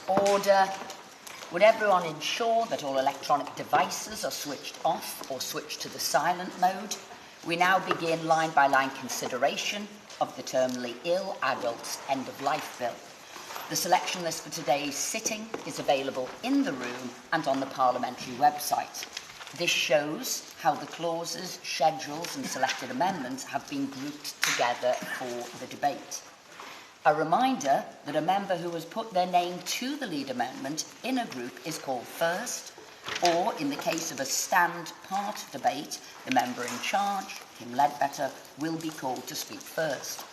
Order. Would everyone ensure that all electronic devices are switched off or switched to the silent mode? We now begin line-by-line consideration of the terminally ill adults end-of-life bill. The selection list for today's sitting is available in the room and on the parliamentary website. This shows how the clauses, schedules and selected amendments have been grouped together for the debate. A reminder that a member who has put their name to the lead amendment in a group is called first, or in the case of a stand part debate, the member in charge, Kim Ledbetter, will be called to speak first.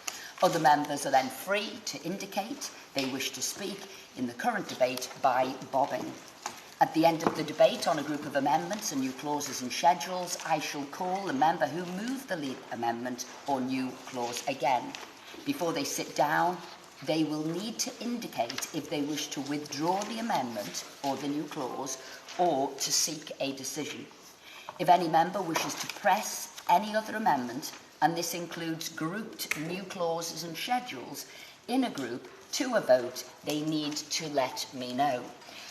Other members are then free to indicate they wish to speak in the current debate by bobbing. At the end of the debate on a group of amendments and new clauses and schedules, I shall call the member who moved the lead amendment or new clause again. Before they sit down, they will need to indicate if they wish to withdraw the amendment or the new clause or to seek a decision. If any member wishes to press any other amendment, and this includes grouped new clauses and schedules, in a group to a vote, they need to let me know.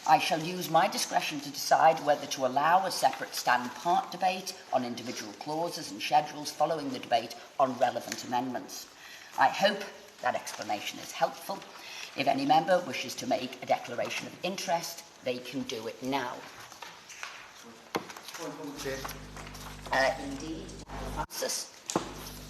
I shall use my discretion to decide whether to allow a separate stand-part debate on individual clauses and schedules following the debate on relevant amendments. I hope that explanation is helpful. If any member wishes to make a declaration of interest, they can do it now. Indeed. Francis.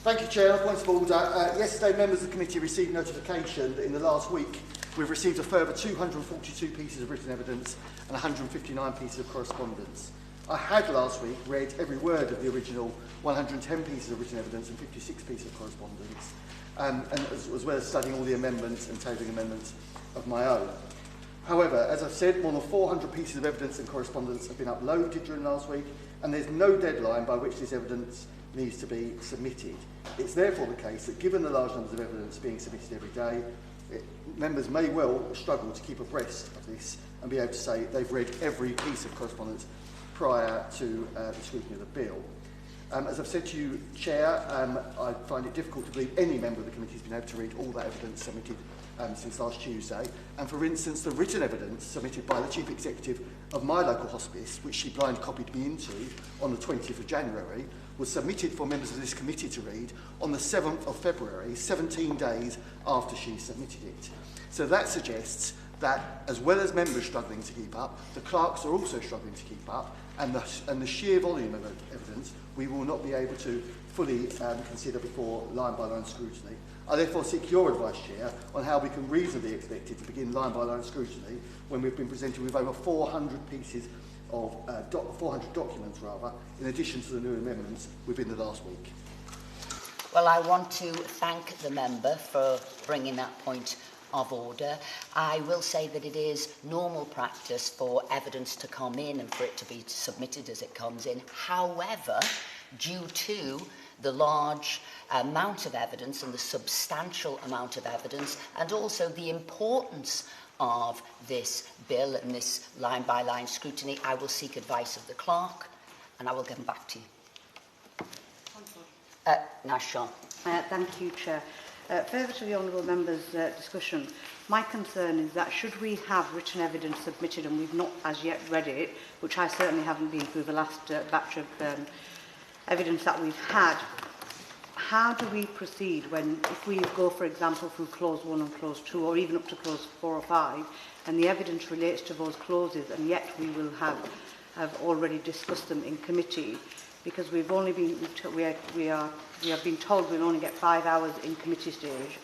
Thank you, Chair. Points of order. Yesterday, members of the committee received notification that in the last week we've received a further 242 pieces of written evidence and 159 pieces of correspondence. I had last week read every word of the original 110 pieces of written evidence and 56 pieces of correspondence, and as well as studying all the amendments and tabling amendments of my own. However, as I've said, more than 400 pieces of evidence and correspondence have been uploaded during last week, and there's no deadline by which this evidence needs to be submitted. It's therefore the case that given the large numbers of evidence being submitted every day, members may well struggle to keep abreast of this and be able to say they've read every piece of correspondence prior to the scrutiny of the bill. As I've said to you, Chair, I find it difficult to believe any member of the committee has been able to read all that evidence submitted since last Tuesday. And for instance, the written evidence submitted by the Chief Executive of my local hospice, which she blind copied me into on the 20th of January, was submitted for members of this committee to read on the 7th of February, 17 days after she submitted it. So that suggests that, as well as members struggling to keep up, the clerks are also struggling to keep up, and the sheer volume of evidence we will not be able to fully consider before line-by-line scrutiny. I therefore seek your advice, Chair, on how we can reasonably expect it to begin line-by-line scrutiny when we've been presented with over 400 pieces of 400 documents, in addition to the new amendments within the last week. Well, I want to thank the member for bringing that point of order. I will say that it is normal practice for evidence to come in and for it to be submitted as it comes in. However, due to the large amount of evidence and the substantial amount of evidence, and also the importance of this bill and this line-by-line scrutiny, I will seek advice of the clerk and I will get back to you. Nash. Thank you, Chair. Further to the Honourable Member's discussion, my concern is that should we have written evidence submitted and we've not as yet read it, which I certainly haven't been through the last batch of evidence that we've had, how do we proceed when, if we go, for example, through clause 1 and clause 2, or even up to clause 4 or 5, and the evidence relates to those clauses, and yet we will have already discussed them in committee, because we've only been we have been told we'll only get 5 hours in committee stage,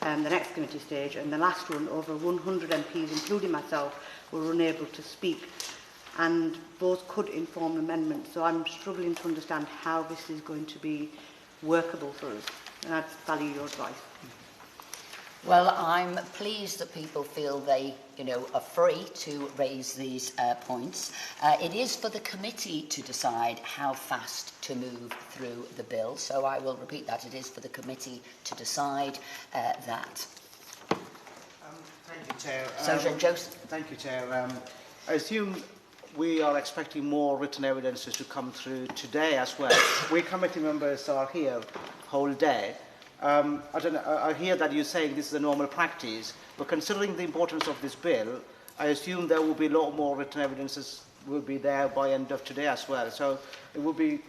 the next committee stage, and the last one, over 100 MPs, including myself, were unable to speak, and those could inform amendments. So I'm struggling to understand how this is going to be workable for us, and I'd value your advice. Well, I'm pleased that people feel they, are free to raise these points. It is for the committee to decide how fast to move through the bill, so I will repeat that. It is for the committee to decide that. Thank you, Chair. So, Joseph. Thank you, Chair. I assume we are expecting more written evidences to come through today as well. We committee members are here whole day. I hear that you're saying this is a normal practice, but considering the importance of this bill, I assume there will be a lot more written evidences will be there by end of today as well. So it would be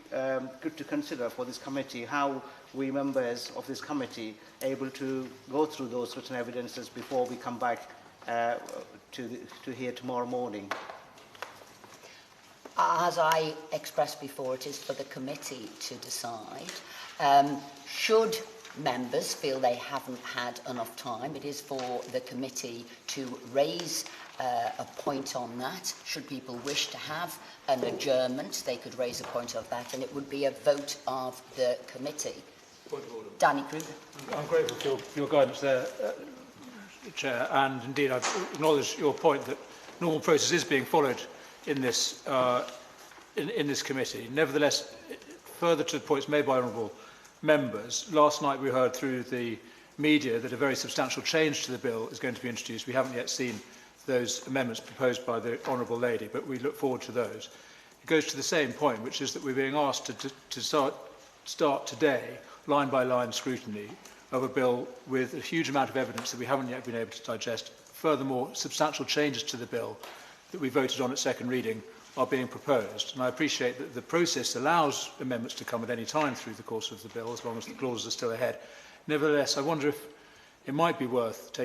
good to consider for this committee how we members of this committee are able to go through those written evidences before we come back to here tomorrow morning. As I expressed before, it is for the committee to decide. Should members feel they haven't had enough time, it is for the committee to raise a point on that. Should people wish to have an adjournment, they could raise a point of that, and it would be a vote of the committee. Point of order. Danny Kruger. I'm grateful for your guidance there, Chair, and indeed I acknowledge your point that normal process is being followed in this in this committee. Nevertheless, further to the points made by honourable members, last night we heard through the media that a very substantial change to the bill is going to be introduced. We haven't yet seen those amendments proposed by the honourable lady, but we look forward to those. It goes to the same point, which is that we're being asked to start today line-by-line scrutiny of a bill with a huge amount of evidence that we haven't yet been able to digest. Furthermore, substantial changes to the bill that we voted on at second reading are being proposed. And I appreciate that the process allows amendments to come at any time through the course of the bill, as long as the clauses are still ahead. Nevertheless, I wonder if it might be worth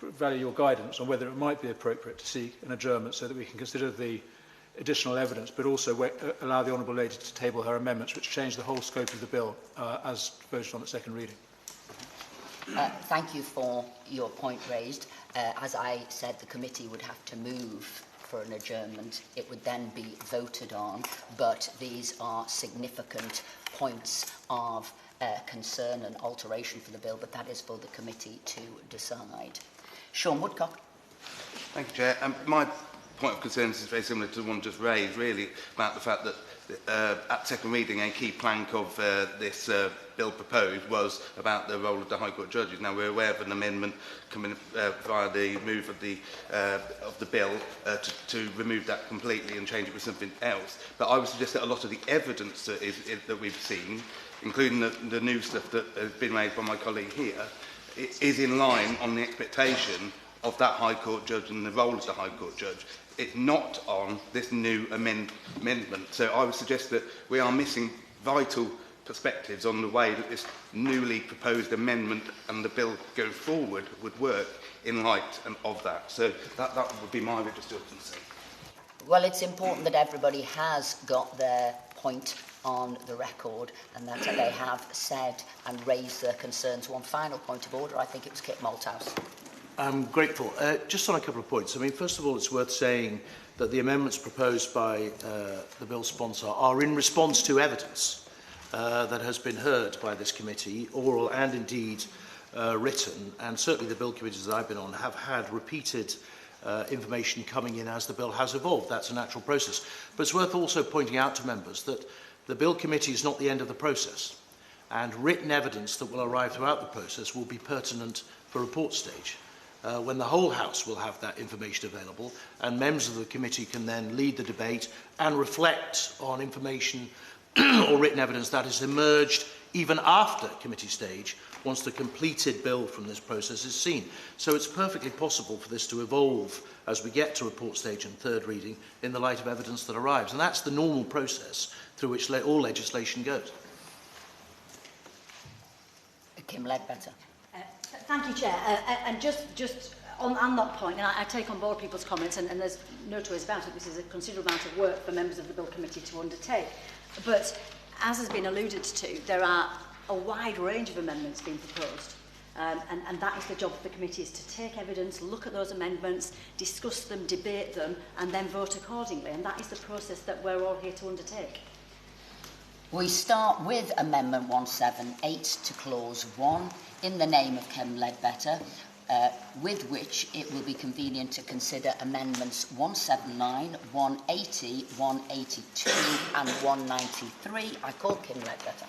value your guidance on whether it might be appropriate to seek an adjournment so that we can consider the additional evidence, but also allow the honourable lady to table her amendments, which change the whole scope of the bill as voted on at second reading. Thank you for your point raised. As I said, the committee would have to move for an adjournment. It would then be voted on, but these are significant points of concern and alteration for the bill, but that is for the committee to decide. Sean Woodcock. Thank you, Chair. My point of concern is very similar to the one just raised, really, about the fact that at second reading a key plank of this bill proposed was about the role of the High Court judges. Now, we're aware of an amendment coming via the move of the bill to remove that completely and change it with something else. But I would suggest that a lot of the evidence that we've seen, including the new stuff that has been raised by my colleague here, is in line on the expectation of that High Court judge and the role of the High Court judge. It's not on this new amendment. So I would suggest that we are missing vital perspectives on the way that this newly proposed amendment and the bill going forward would work in light of that. So that would be my redundancy. Well, it's important that everybody has got their point on the record and that they have said and raised their concerns. One final point of order, I think it was Kit Malthouse. I'm grateful. Just on a couple of points. I mean, first of all, it's worth saying that the amendments proposed by the bill sponsor are in response to evidence that has been heard by this committee, oral and indeed written, and certainly the bill committees that I've been on have had repeated information coming in as the bill has evolved. That's a natural process. But it's worth also pointing out to members that the bill committee is not the end of the process, and written evidence that will arrive throughout the process will be pertinent for report stage. When the whole House will have that information available, and members of the committee can then lead the debate and reflect on information or written evidence that has emerged even after committee stage, once the completed bill from this process is seen. So it's perfectly possible for this to evolve as we get to report stage and third reading in the light of evidence that arrives. And that's the normal process through which all legislation goes. Kim Ledbetter. Thank you, Chair. And just on that point, and I take on board people's comments, and there's no two ways about it, this is a considerable amount of work for members of the Bill Committee to undertake. But as has been alluded to, there are a wide range of amendments being proposed. And that is the job of the committee, is to take evidence, look at those amendments, discuss them, debate them, and then vote accordingly. And that is the process that we're all here to undertake. We start with Amendment 178 to Clause 1, in the name of Kim Ledbetter, with which it will be convenient to consider Amendments 179, 180, 182 and 193. I call Kim Ledbetter.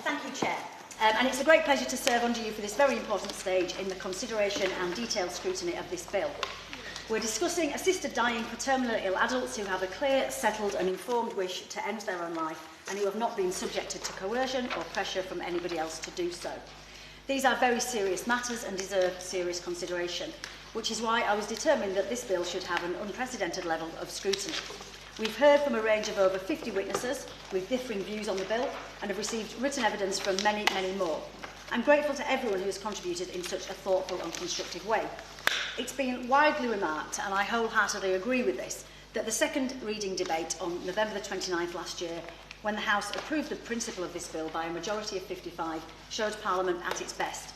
Thank you, Chair. And it's a great pleasure to serve under you for this very important stage in the consideration and detailed scrutiny of this bill. We're discussing assisted dying for terminally ill adults who have a clear, settled and informed wish to end their own life and who have not been subjected to coercion or pressure from anybody else to do so. These are very serious matters and deserve serious consideration. which is why I was determined that this bill should have an unprecedented level of scrutiny. We've heard from a range of over 50 witnesses with differing views on the bill and have received written evidence from many, many more. I'm grateful to everyone who has contributed in such a thoughtful and constructive way. It's been widely remarked, and I wholeheartedly agree with this, that the second reading debate on November the 29th last year, when the House approved the principle of this bill by a majority of 55, showed Parliament at its best.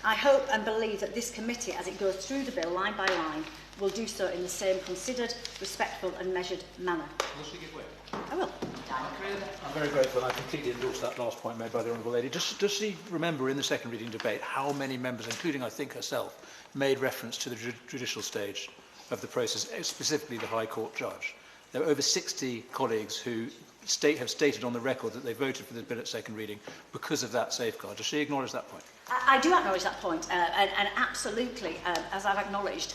I hope and believe that this committee, as it goes through the bill line by line, will do so in the same considered, respectful and measured manner. Will she give way? I will. I'm very grateful, and I completely endorse that last point made by the Honourable Lady. Does she remember in the second reading debate how many members, including I think herself, made reference to the judicial stage of the process, specifically the High Court judge? There were over 60 colleagues who have stated on the record that they voted for the bill at second reading because of that safeguard. Does she acknowledge that point? I do acknowledge that point, and absolutely, as I've acknowledged,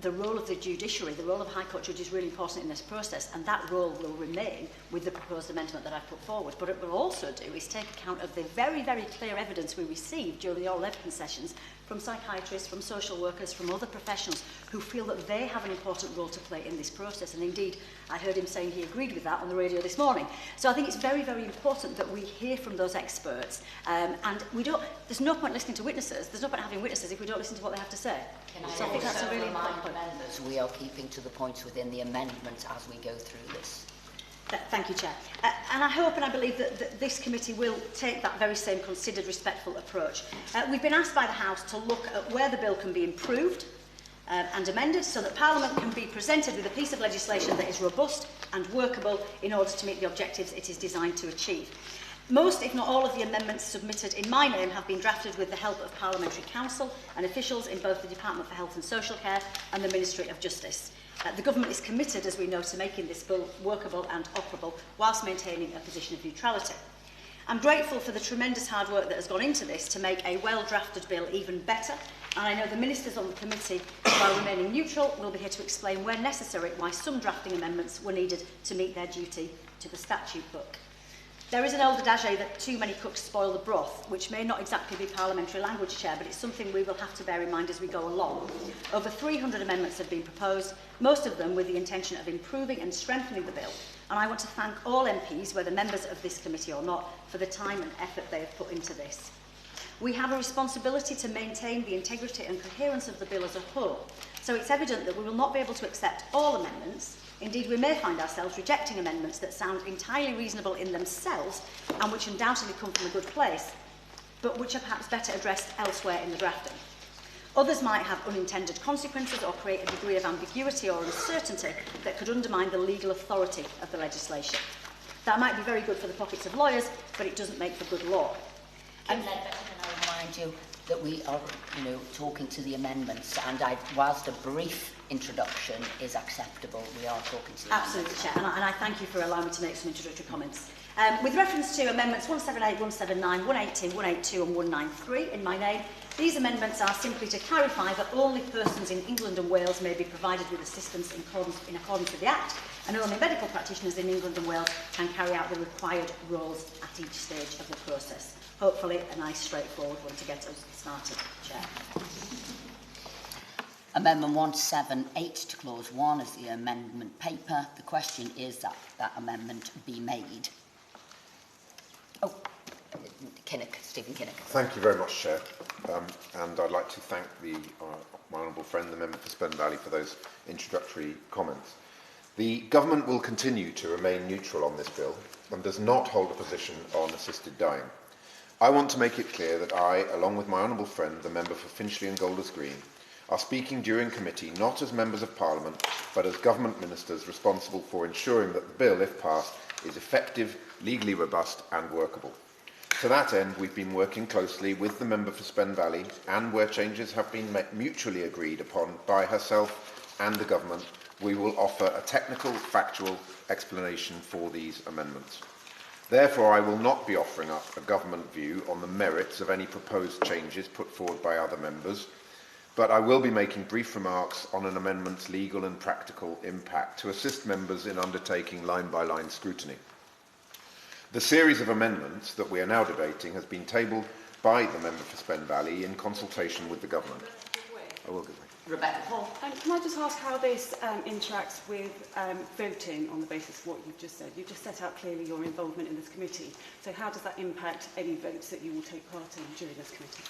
the role of the judiciary, the role of High Court judge is really important in this process, and that role will remain with the proposed amendment that I've put forward. But it will also do is take account of the very, very clear evidence we received during the oral evidence sessions from psychiatrists, from social workers, from other professionals who feel that they have an important role to play in this process. And indeed, I heard him saying he agreed with that on the radio this morning. So I think it's very, very important that we hear from those experts. And there's no point listening to witnesses. There's no point having witnesses if we don't listen to what they have to say. So I think that's a really important point. Members, we are keeping to the points within the amendments as we go through this. Thank you, Chair. And I hope and I believe that this committee will take that very same considered, respectful approach. We've been asked by the House to look at where the bill can be improved and amended so that Parliament can be presented with a piece of legislation that is robust and workable in order to meet the objectives it is designed to achieve. Most, if not all, of the amendments submitted in my name have been drafted with the help of Parliamentary Counsel and officials in both the Department for Health and Social Care and the Ministry of Justice. The Government is committed, as we know, to making this bill workable and operable whilst maintaining a position of neutrality. I'm grateful for the tremendous hard work that has gone into this to make a well-drafted bill even better, and I know the ministers on the committee, while remaining neutral, will be here to explain where necessary why some drafting amendments were needed to meet their duty to the statute book. There is an old adage that too many cooks spoil the broth, which may not exactly be parliamentary language, Chair, but it's something we will have to bear in mind as we go along. Over 300 amendments have been proposed, most of them with the intention of improving and strengthening the bill, and I want to thank all MPs, whether members of this committee or not, for the time and effort they have put into this. We have a responsibility to maintain the integrity and coherence of the bill as a whole, so it's evident that we will not be able to accept all amendments. Indeed, we may find ourselves rejecting amendments that sound entirely reasonable in themselves and which undoubtedly come from a good place, but which are perhaps better addressed elsewhere in the drafting. Others might have unintended consequences or create a degree of ambiguity or uncertainty that could undermine the legal authority of the legislation. That might be very good for the pockets of lawyers, but it doesn't make for good law. And I remind you that we are, talking to the amendments, and whilst a brief introduction is acceptable, we are talking to the Absolutely, Chair, and I thank you for allowing me to make some introductory comments. With reference to amendments 178, 179, 180, 182 and 193 in my name, these amendments are simply to clarify that only persons in England and Wales may be provided with assistance in accordance with the Act, and only medical practitioners in England and Wales can carry out the required roles at each stage of the process. Hopefully a nice straightforward one to get us started, Chair. Amendment 178 to Clause 1 is the amendment paper. The question is that that amendment be made. Stephen Kinnock. Thank you very much, Chair. And I'd like to thank my honourable friend, the member for Spen Valley, for those introductory comments. The Government will continue to remain neutral on this bill and does not hold a position on assisted dying. I want to make it clear that I, along with my honourable friend, the member for Finchley and Golders Green, are speaking during committee not as members of Parliament, but as government ministers responsible for ensuring that the bill, if passed, is effective, legally robust and workable. To that end, we've been working closely with the member for Spen Valley, and where changes have been mutually agreed upon by herself and the government, we will offer a technical, factual explanation for these amendments. Therefore, I will not be offering up a government view on the merits of any proposed changes put forward by other members, but I will be making brief remarks on an amendment's legal and practical impact to assist members in undertaking line-by-line scrutiny. The series of amendments that we are now debating has been tabled by the member for Spen Valley in consultation with the government. I will give way. Rebecca Hall. Can I just ask how this interacts with voting on the basis of what you've just said? You've just set out clearly your involvement in this committee. So how does that impact any votes that you will take part in during this committee?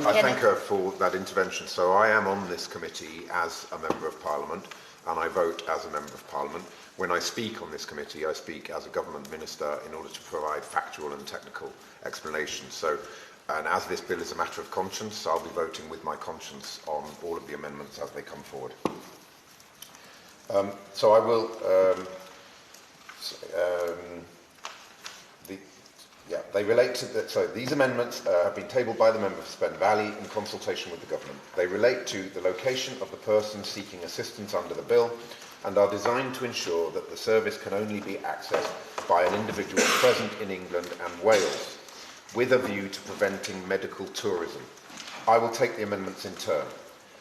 I thank her for that intervention. So I am on this committee as a Member of Parliament, and I vote as a Member of Parliament. When I speak on this committee, I speak as a government minister in order to provide factual and technical explanations. So, and as this bill is a matter of conscience, I'll be voting with my conscience on all of the amendments as they come forward. So I will. They relate to that. So these amendments have been tabled by the member for Spen Valley in consultation with the government. They relate to the location of the person seeking assistance under the bill and are designed to ensure that the service can only be accessed by an individual present in England and Wales, with a view to preventing medical tourism. I will take the amendments in turn.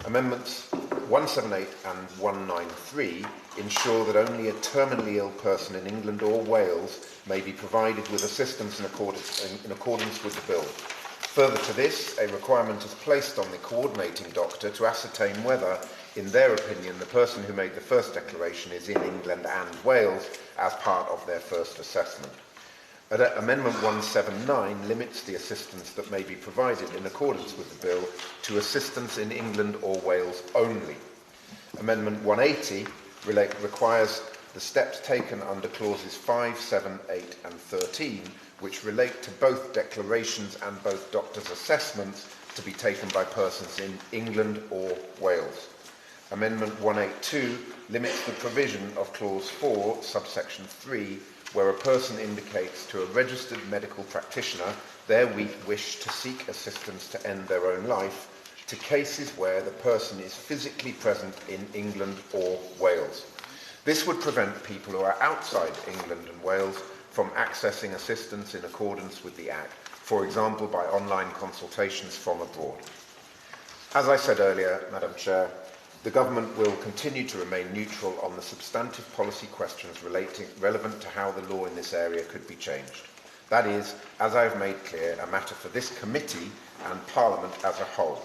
Amendments 178 and 193 ensure that only a terminally ill person in England or Wales may be provided with assistance in accordance with the bill. Further to this, a requirement is placed on the coordinating doctor to ascertain whether, in their opinion, the person who made the first declaration is in England and Wales as part of their first assessment. Amendment 179 limits the assistance that may be provided in accordance with the bill to assistance in England or Wales only. Amendment 180 requires the steps taken under clauses 5, 7, 8 and 13, which relate to both declarations and both doctors' assessments, to be taken by persons in England or Wales. Amendment 182 limits the provision of clause 4, subsection 3, where a person indicates to a registered medical practitioner their wish to seek assistance to end their own life, to cases where the person is physically present in England or Wales. This would prevent people who are outside England and Wales from accessing assistance in accordance with the Act, for example by online consultations from abroad. As I said earlier, Madam Chair, the Government will continue to remain neutral on the substantive policy questions relevant to how the law in this area could be changed. That is, as I have made clear, a matter for this committee and Parliament as a whole.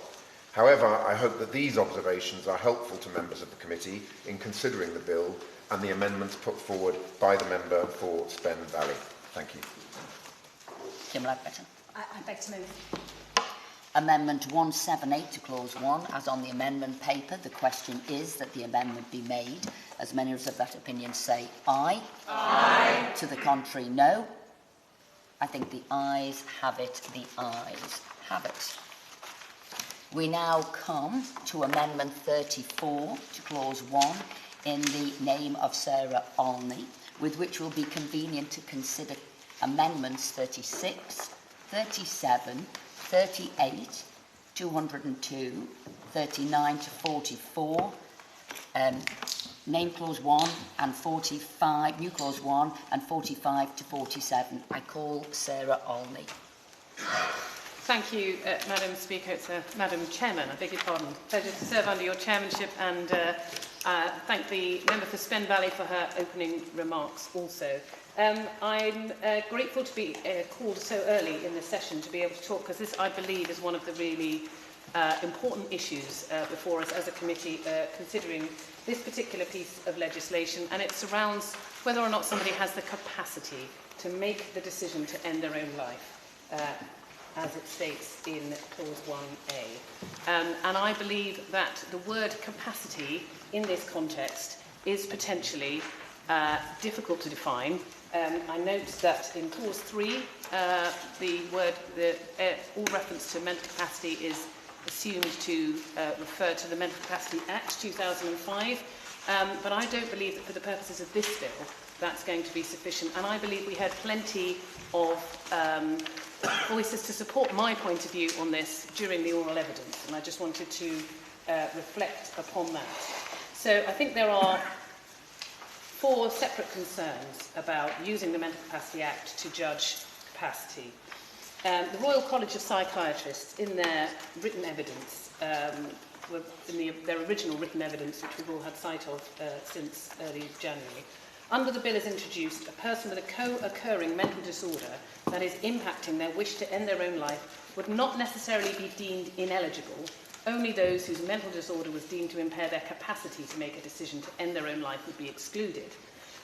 However, I hope that these observations are helpful to members of the committee in considering the bill and the amendments put forward by the member for Spen Valley. Thank you. Jim Ledbetter. I beg to move. Amendment 178 to clause 1. As on the amendment paper, the question is that the amendment be made. As many of that opinion say aye. Aye. To the contrary, no. I think the ayes have it. The ayes have it. We now come to Amendment 34 to clause 1 in the name of Sarah Olney, with which will be convenient to consider amendments 36, 37, 38, 202, 39 to 44, name clause 1 and 45, new clause 1 and 45 to 47. I call Sarah Olney. Thank you, Madam Speaker. Madam Chairman, I beg your pardon. Pleasure to serve under your chairmanship, and thank the member for Spen Valley for her opening remarks also. I'm grateful to be called so early in the session to be able to talk, because this, I believe, is one of the really important issues before us as a committee, considering this particular piece of legislation, and it surrounds whether or not somebody has the capacity to make the decision to end their own life, as it states in clause 1A. And I believe that the word capacity in this context is potentially difficult to define. I note that in clause 3, all reference to mental capacity is assumed to refer to the Mental Capacity Act 2005, but I don't believe that for the purposes of this bill that's going to be sufficient, and I believe we had plenty of voices to support my point of view on this during the oral evidence, and I just wanted to reflect upon that. So I think there are 4 separate concerns about using the Mental Capacity Act to judge capacity. The Royal College of Psychiatrists, in their written evidence, their original written evidence, which we've all had sight of since early January, under the bill is introduced, a person with a co-occurring mental disorder that is impacting their wish to end their own life would not necessarily be deemed ineligible Only those whose mental disorder was deemed to impair their capacity to make a decision to end their own life would be excluded.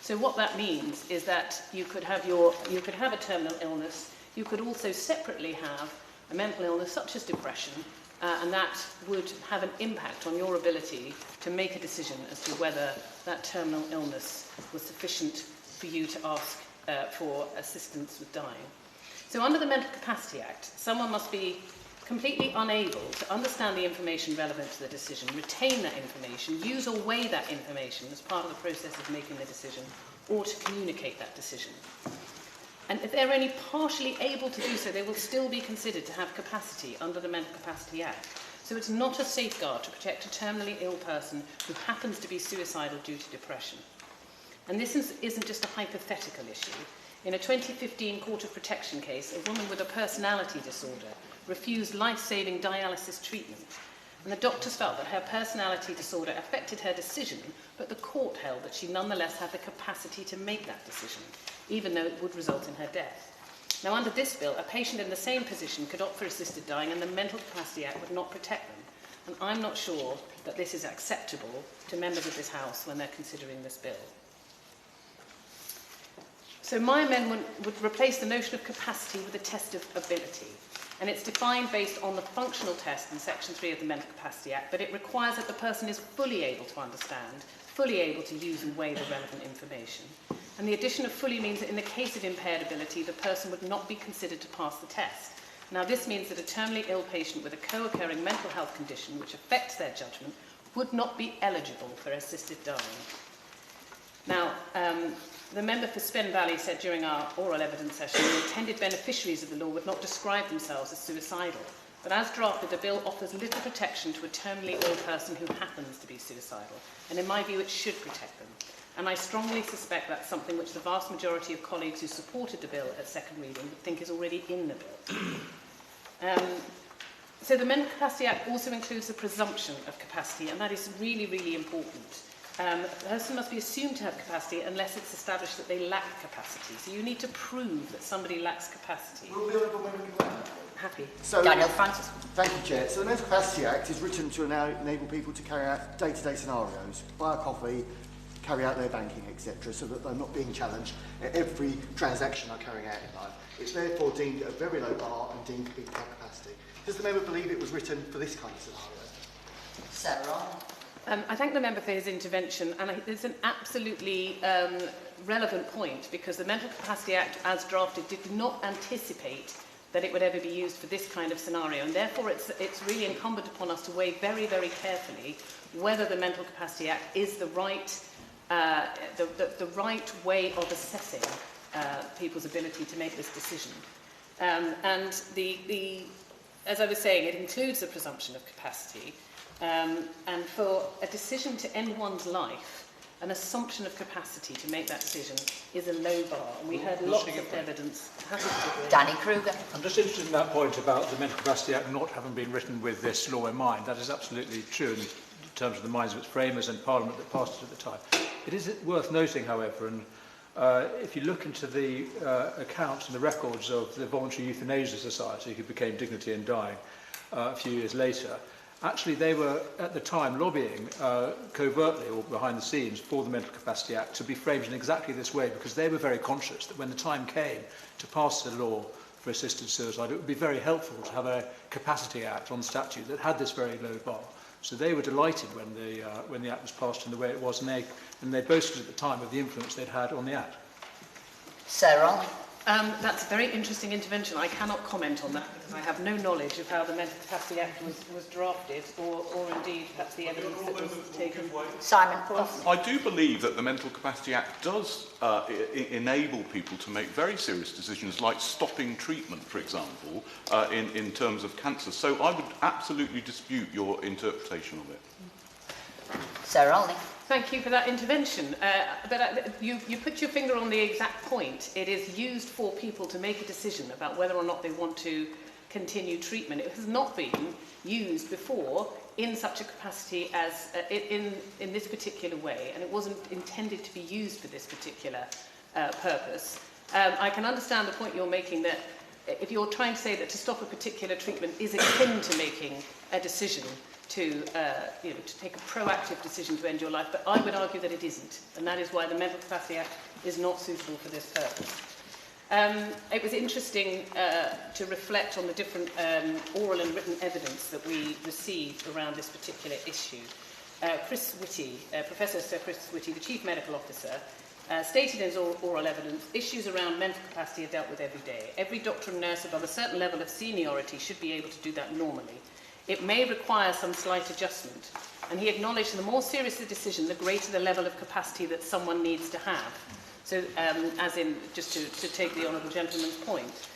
So what that means is that you could have a terminal illness. You could also separately have a mental illness such as depression, and that would have an impact on your ability to make a decision as to whether that terminal illness was sufficient for you to ask for assistance with dying. So under the Mental Capacity Act, someone must be completely unable to understand the information relevant to the decision, retain that information, use or weigh that information as part of the process of making the decision, or to communicate that decision. And if they're only partially able to do so, they will still be considered to have capacity under the Mental Capacity Act. So it's not a safeguard to protect a terminally ill person who happens to be suicidal due to depression. And this isn't just a hypothetical issue. In a 2015 Court of Protection case, a woman with a personality disorder refused life-saving dialysis treatment. And the doctors felt that her personality disorder affected her decision, but the court held that she nonetheless had the capacity to make that decision, even though it would result in her death. Now, under this bill, a patient in the same position could opt for assisted dying, and the Mental Capacity Act would not protect them. And I'm not sure that this is acceptable to members of this House when they're considering this bill. So my amendment would replace the notion of capacity with a test of ability. And it's defined based on the functional test in Section 3 of the Mental Capacity Act, but it requires that the person is fully able to understand, fully able to use and weigh the relevant information. And the addition of fully means that in the case of impaired ability, the person would not be considered to pass the test. Now, this means that a terminally ill patient with a co-occurring mental health condition which affects their judgment would not be eligible for assisted dying. Now, the member for Spen Valley said during our oral evidence session the intended beneficiaries of the law would not describe themselves as suicidal. But as drafted, the bill offers little protection to a terminally ill person who happens to be suicidal. And in my view, it should protect them. And I strongly suspect that's something which the vast majority of colleagues who supported the bill at second reading would think is already in the bill. So the Mental Capacity Act also includes the presumption of capacity, and that is really, really important. A person must be assumed to have capacity unless it's established that they lack capacity. So you need to prove that somebody lacks capacity. Will the Honourable Member give that? Happy. So, Daniel Francis. Thank you, Chair. So the Mental Capacity Act is written to enable people to carry out day-to-day scenarios, buy a coffee, carry out their banking, etc., so that they're not being challenged at every transaction they're carrying out in life. It's therefore deemed a very low bar and deemed to be to have capacity. Does the member believe it was written for this kind of scenario? Sarah. I thank the member for his intervention, and it's an absolutely relevant point, because the Mental Capacity Act, as drafted, did not anticipate that it would ever be used for this kind of scenario, and therefore it's really incumbent upon us to weigh very, very carefully whether the Mental Capacity Act is the right way of assessing people's ability to make this decision. And as I was saying, it includes the presumption of capacity. And for a decision to end one's life, an assumption of capacity to make that decision is a low bar. And we heard lots of evidence. Danny Kruger. I'm just interested in that point about the Mental Capacity Act not having been written with this law in mind. That is absolutely true in terms of the minds of its framers and Parliament that passed it at the time. It is worth noting, however, and if you look into the accounts and the records of the Voluntary Euthanasia Society, who became Dignity in Dying a few years later, actually they were at the time lobbying covertly or behind the scenes for the Mental Capacity Act to be framed in exactly this way, because they were very conscious that when the time came to pass the law for assisted suicide, it would be very helpful to have a Capacity Act on statute that had this very low bar. So they were delighted when the Act was passed in the way it was, and they boasted at the time of the influence they'd had on the Act. Sarah. That's a very interesting intervention. I cannot comment on that because I have no knowledge of how the Mental Capacity Act was drafted, or indeed perhaps the evidence that was taken. Simon Cross. I do believe that the Mental Capacity Act does enable people to make very serious decisions, like stopping treatment, for example, in terms of cancer. So I would absolutely dispute your interpretation of it. Sarah Olney. Thank you for that intervention. But you put your finger on the exact point. It is used for people to make a decision about whether or not they want to continue treatment. It has not been used before in such a capacity as in this particular way, and it wasn't intended to be used for this particular purpose. I can understand the point you're making, that if you're trying to say that to stop a particular treatment is akin to making a decision, to take a proactive decision to end your life, but I would argue that it isn't, and that is why the Mental Capacity Act is not suitable for this purpose. It was interesting to reflect on the different oral and written evidence that we received around this particular issue. Chris Whitty, Professor Sir Chris Whitty, the Chief Medical Officer, stated in his oral evidence, issues around mental capacity are dealt with every day. Every doctor and nurse above a certain level of seniority should be able to do that normally. It may require some slight adjustment, and he acknowledged the more serious the decision, the greater the level of capacity that someone needs to have. So, as in, just to take the Honourable Gentleman's point.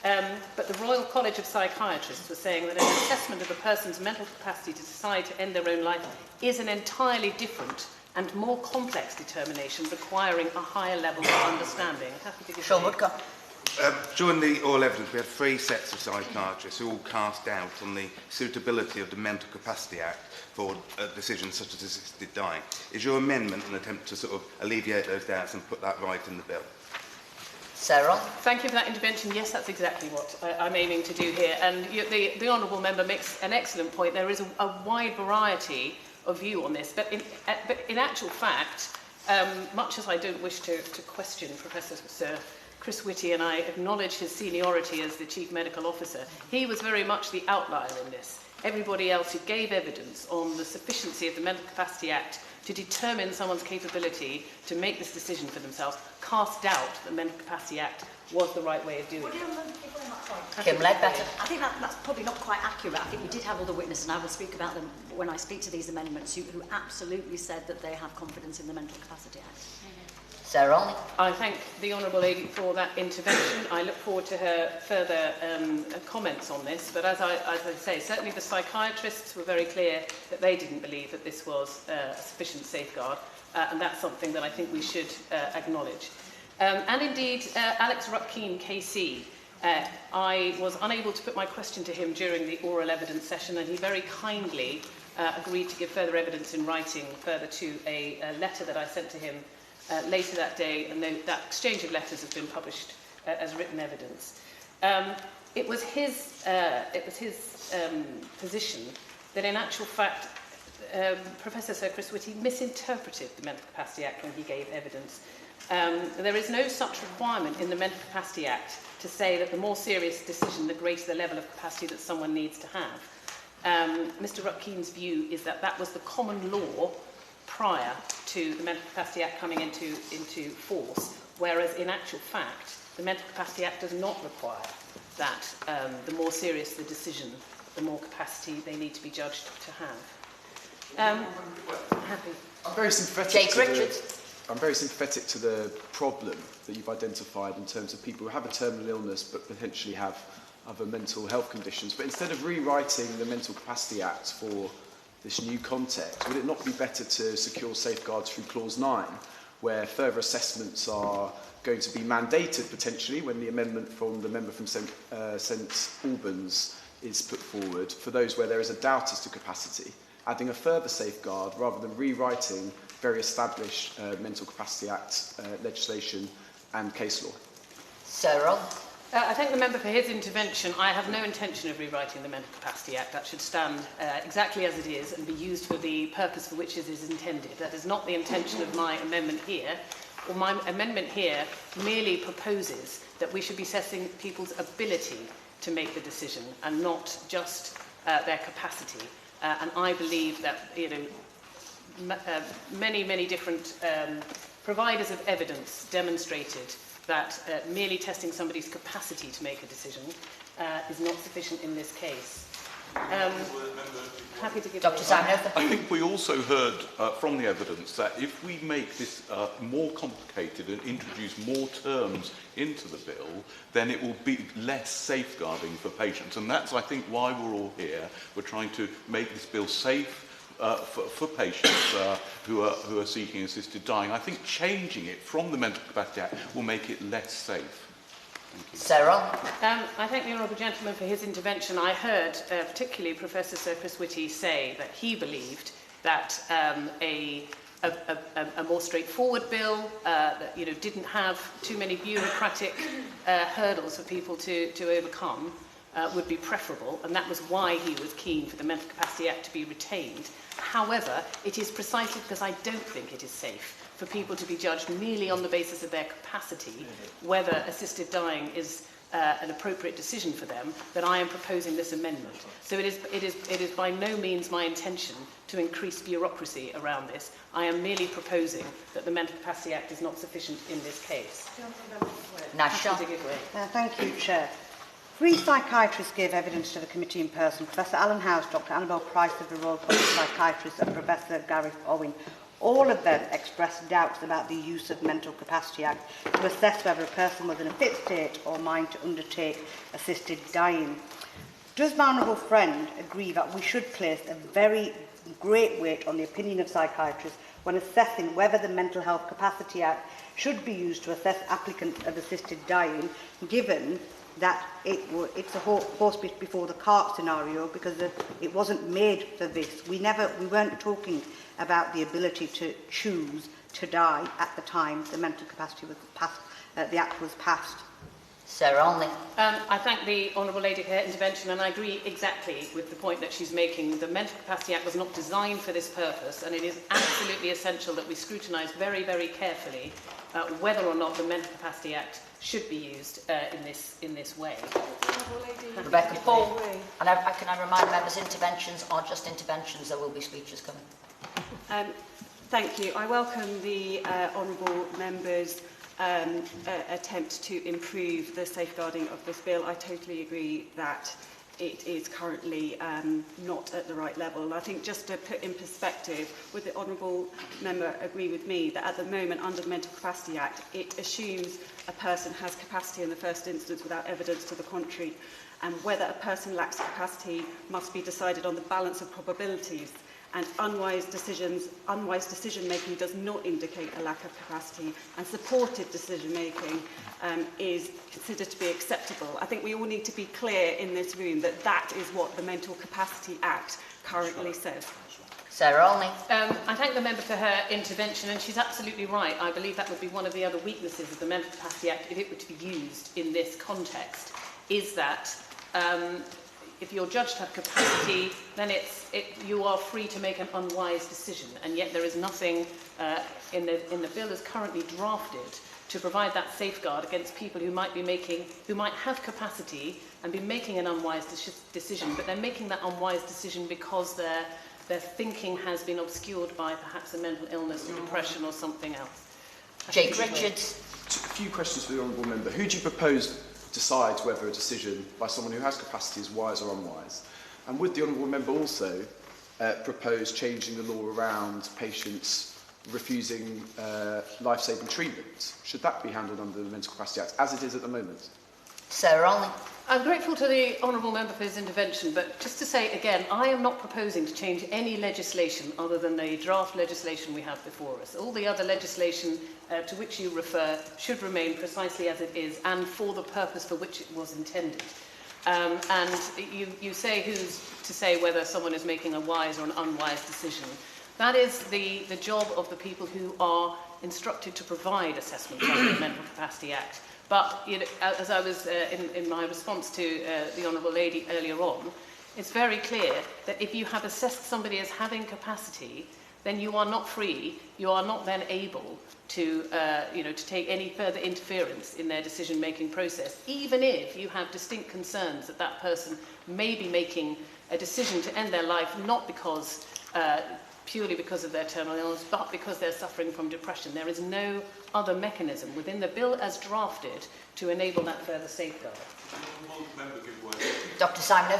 But the Royal College of Psychiatrists was saying that an assessment of a person's mental capacity to decide to end their own life is an entirely different and more complex determination requiring a higher level of understanding. Happy to give Sean Woodcock. During the oral evidence, we had 3 sets of psychiatrists who all cast doubt on the suitability of the Mental Capacity Act for decisions such as assisted dying. Is your amendment an attempt to sort of alleviate those doubts and put that right in the bill? Sarah? Thank you for that intervention. Yes, that's exactly what I'm aiming to do here. And the Honourable Member makes an excellent point. There is a wide variety of view on this. But in actual fact, much as I don't wish to question Professor Sir Chris Whitty, and I acknowledge his seniority as the Chief Medical Officer, he was very much the outlier in this. Everybody else who gave evidence on the sufficiency of the Mental Capacity Act to determine someone's capability to make this decision for themselves cast doubt that the Mental Capacity Act was the right way of doing it. Kim Ledbetter. I think that's probably not quite accurate. I think we did have other witnesses, and I will speak about them when I speak to these amendments, who absolutely said that they have confidence in the Mental Capacity Act. Sarah? I thank the Honourable Lady for that intervention. I look forward to her further comments on this. But as I say, certainly the psychiatrists were very clear that they didn't believe that this was a sufficient safeguard, and that's something that I think we should acknowledge. And indeed, Alex Rutkin, KC, I was unable to put my question to him during the oral evidence session, and he very kindly agreed to give further evidence in writing further to a letter that I sent to him later that day, and that exchange of letters has been published as written evidence. It was his position that, in actual fact, Professor Sir Chris Whitty misinterpreted the Mental Capacity Act when he gave evidence. There is no such requirement in the Mental Capacity Act to say that the more serious decision, the greater the level of capacity that someone needs to have. Mr. Rutkin's view is that that was the common law prior to the Mental Capacity Act coming into force, whereas in actual fact, the Mental Capacity Act does not require that the more serious the decision, the more capacity they need to be judged to have. Happy. I'm very sympathetic to the problem that you've identified in terms of people who have a terminal illness but potentially have other mental health conditions. But instead of rewriting the Mental Capacity Act for this new context, would it not be better to secure safeguards through Clause 9, where further assessments are going to be mandated potentially when the amendment from the member from St Albans is put forward, for those where there is a doubt as to capacity, adding a further safeguard rather than rewriting very established Mental Capacity Act legislation and case law? Sarah? I thank the member for his intervention. I have no intention of rewriting the Mental Capacity Act. That should stand exactly as it is and be used for the purpose for which it is intended. That is not the intention of my amendment here. Or my amendment here merely proposes that we should be assessing people's ability to make the decision and not just their capacity. And I believe that many different providers of evidence demonstrated that merely testing somebody's capacity to make a decision is not sufficient in this case. Happy to give Dr. Simon. I think we also heard from the evidence that if we make this more complicated and introduce more terms into the bill, then it will be less safeguarding for patients. And that's, I think, why we're all here. We're trying to make this bill safe for patients who are seeking assisted dying. I think changing it from the Mental Capacity Act will make it less safe. Sarah? I thank the Honourable Gentleman for his intervention. I heard particularly Professor Sir Chris Whitty say that he believed that a more straightforward bill that didn't have too many bureaucratic hurdles for people to overcome would be preferable, and that was why he was keen for the Mental Capacity Act to be retained. However, it is precisely because I don't think it is safe for people to be judged merely on the basis of their capacity, whether assisted dying is an appropriate decision for them, that I am proposing this amendment. So it is by no means my intention to increase bureaucracy around this. I am merely proposing that the Mental Capacity Act is not sufficient in this case. Thank you, Chair. 3 psychiatrists gave evidence to the committee in person: Professor Alan House, Dr Annabel Price of the Royal College of Psychiatrists, and Professor Gareth Owen. All of them expressed doubts about the use of Mental Capacity Act to assess whether a person was in a fit state or mind to undertake assisted dying. Does my honourable friend agree that we should place a very great weight on the opinion of psychiatrists when assessing whether the Mental Health Capacity Act should be used to assess applicants of assisted dying, given that it's a horse before the cart scenario, because it wasn't made for this? We weren't talking about the ability to choose to die at the time the mental capacity was passed, the Act was passed. Sarah Olney. I thank the Honourable Lady for her intervention, and I agree exactly with the point that she's making. The Mental Capacity Act was not designed for this purpose, and it is absolutely essential that we scrutinise very, very carefully whether or not the Mental Capacity Act should be used in this way. Rebecca Paul. And can I remind members, interventions are just interventions. There will be speeches coming. Thank you. I welcome the honourable members' attempt to improve the safeguarding of this bill. I totally agree that it is currently not at the right level. And I think, just to put in perspective, would the honourable member agree with me that at the moment, under the Mental Capacity Act, it assumes a person has capacity in the first instance without evidence to the contrary, and whether a person lacks capacity must be decided on the balance of probabilities, and unwise decision-making does not indicate a lack of capacity, and supported decision-making is considered to be acceptable. I think we all need to be clear in this room that that is what the Mental Capacity Act currently says. Sarah Olney. I thank the member for her intervention, and she's absolutely right. I believe that would be one of the other weaknesses of the Mental Capacity Act if it were to be used in this context, is that if you're judged to have capacity, then you are free to make an unwise decision, and yet there is nothing in the bill as currently drafted to provide that safeguard against people who might have capacity and be making an unwise decision, but they're making that unwise decision because their thinking has been obscured by perhaps a mental illness or depression or something else. Jake Richards. A few questions for the honourable member. Who do you propose decides whether a decision by someone who has capacity is wise or unwise? And would the honourable member also propose changing the law around patients refusing life-saving treatment? Should that be handled under the Mental Capacity Act, as it is at the moment? Sarah Olney. I'm grateful to the honourable member for his intervention, but just to say again, I am not proposing to change any legislation other than the draft legislation we have before us. All the other legislation to which you refer should remain precisely as it is and for the purpose for which it was intended. And you say who's to say whether someone is making a wise or an unwise decision. That is the job of the people who are instructed to provide assessments under the Mental Capacity Act. But as I was in my response to the Honourable Lady earlier on, it's very clear that if you have assessed somebody as having capacity, then you are not free, you are not then able to, to take any further interference in their decision-making process, even if you have distinct concerns that that person may be making a decision to end their life, not because purely because of their terminal illness, but because they're suffering from depression. There is no other mechanism within the bill as drafted to enable that further safeguard. Dr. Simon.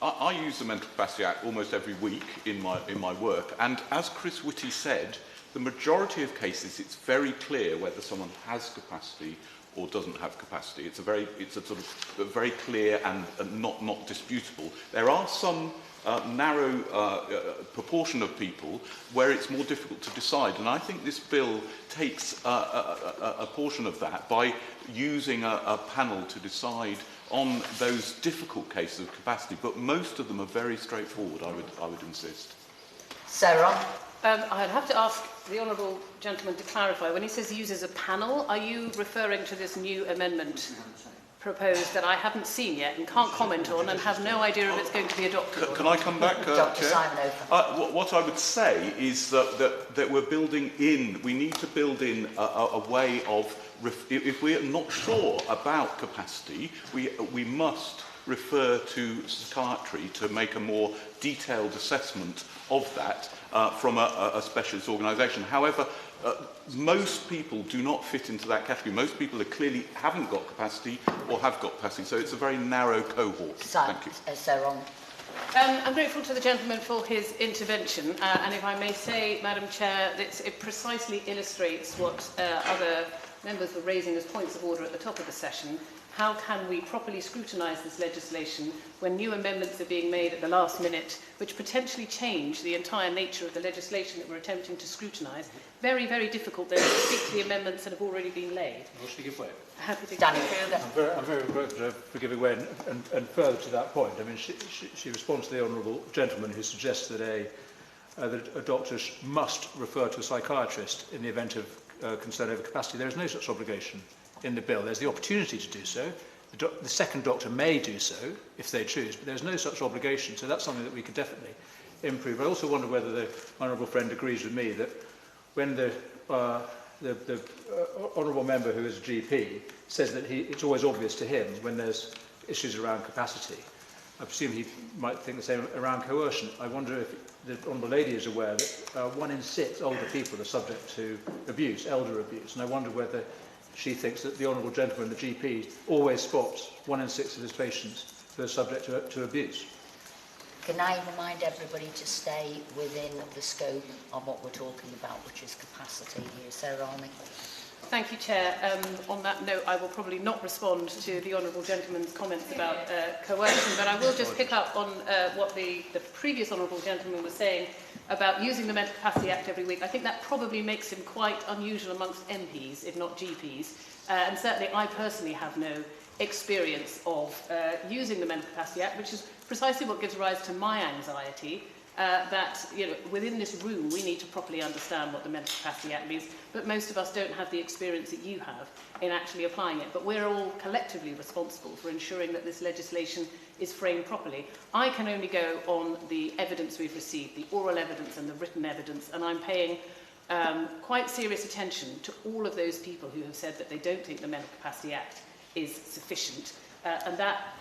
I use the Mental Capacity Act almost every week in my work, and as Chris Whitty said, the majority of cases it's very clear whether someone has capacity or doesn't have capacity. It's a sort of very clear and not disputable. There are some narrow proportion of people where it's more difficult to decide, and I think this bill takes a portion of that by using a panel to decide on those difficult cases of capacity, but most of them are very straightforward, I would insist. Sarah? I'd have to ask the honourable gentleman to clarify. When he says uses a panel, are you referring to this new amendment? proposed that I haven't seen yet and can't comment on and have no idea if it's going to be adopted. Can I come back, Dr. Chair? Simon Oakham. What I would say is that we're building in, we need to build in a way of, if we're not sure about capacity, we must refer to psychiatry to make a more detailed assessment of that from a specialist organisation. However, most people do not fit into that category. Most people clearly haven't got capacity or have got capacity, so it's a very narrow cohort. Thank you. Sir Ron. I'm grateful to the gentleman for his intervention, and if I may say, Madam Chair, it precisely illustrates what other members were raising as points of order at the top of the session. How can we properly scrutinise this legislation when new amendments are being made at the last minute, which potentially change the entire nature of the legislation that we're attempting to scrutinise? Very, very difficult then to speak to the amendments that have already been laid. Will she give way? Happy to Daniel. I'm very grateful for giving way, and further to that point, I mean, she responds to the honourable gentleman who suggests that a doctor must refer to a psychiatrist in the event of concern over capacity. There is no such obligation in the bill. There's the opportunity to do so. The second doctor may do so if they choose, but there's no such obligation. So that's something that we could definitely improve. I also wonder whether the honourable friend agrees with me that when the honourable member who is a GP says that it's always obvious to him when there's issues around capacity. I presume he might think the same around coercion. I wonder if the honourable lady is aware that 1 in 6 older people are subject to abuse, elder abuse, and I wonder whether she thinks that the honourable gentleman, the GP, always spots 1 in 6 of his patients who are subject to abuse. Can I remind everybody to stay within the scope of what we're talking about, which is capacity here. Sarah Army. Thank you, Chair. On that note, I will probably not respond to the honourable gentleman's comments about coercion, but I will just pick up on what the previous honourable gentleman was saying about using the Mental Capacity Act every week. I think that probably makes him quite unusual amongst MPs, if not GPs, and certainly I personally have no experience of using the Mental Capacity Act, which is precisely what gives rise to my anxiety, that within this room we need to properly understand what the Mental Capacity Act means, but most of us don't have the experience that you have in actually applying it. But we're all collectively responsible for ensuring that this legislation is framed properly. I can only go on the evidence we've received, the oral evidence and the written evidence, and I'm paying quite serious attention to all of those people who have said that they don't think the Mental Capacity Act is sufficient, and that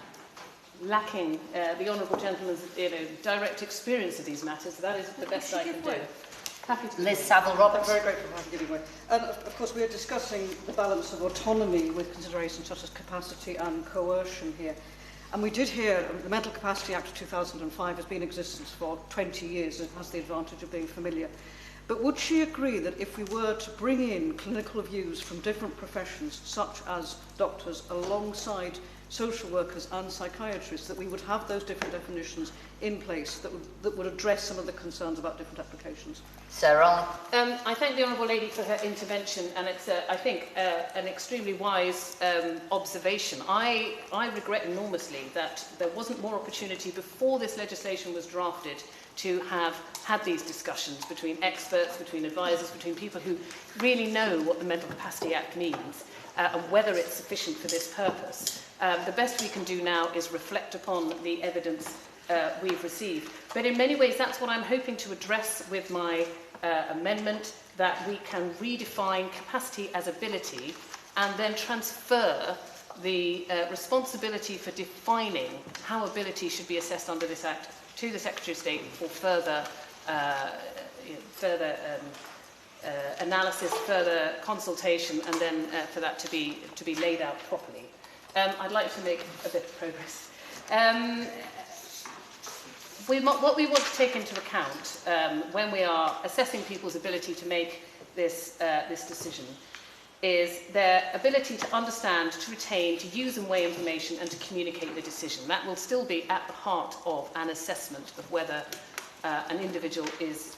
lacking the honourable gentleman's direct experience of these matters, that is the best I can do. Happy to. Liz Saville-Roberts. I'm very grateful for having given way. Of course, we are discussing the balance of autonomy with considerations such as capacity and coercion here. And we did hear the Mental Capacity Act of 2005 has been in existence for 20 years and has the advantage of being familiar. But would she agree that if we were to bring in clinical views from different professions, such as doctors, alongside social workers and psychiatrists, that we would have those different definitions in place that would address some of the concerns about different applications? Sarah. I thank the Honourable Lady for her intervention, and it's, I think, an extremely wise observation. I regret enormously that there wasn't more opportunity before this legislation was drafted to have had these discussions between experts, between advisors, between people who really know what the Mental Capacity Act means and whether it's sufficient for this purpose. The best we can do now is reflect upon the evidence we've received. But in many ways, that's what I'm hoping to address with my amendment, that we can redefine capacity as ability and then transfer the responsibility for defining how ability should be assessed under this Act to the Secretary of State for further analysis, further consultation, and then for that to be laid out properly. I'd like to make a bit of progress. What we want to take into account when we are assessing people's ability to make this decision is their ability to understand, to retain, to use and weigh information, and to communicate the decision. That will still be at the heart of an assessment of whether an individual is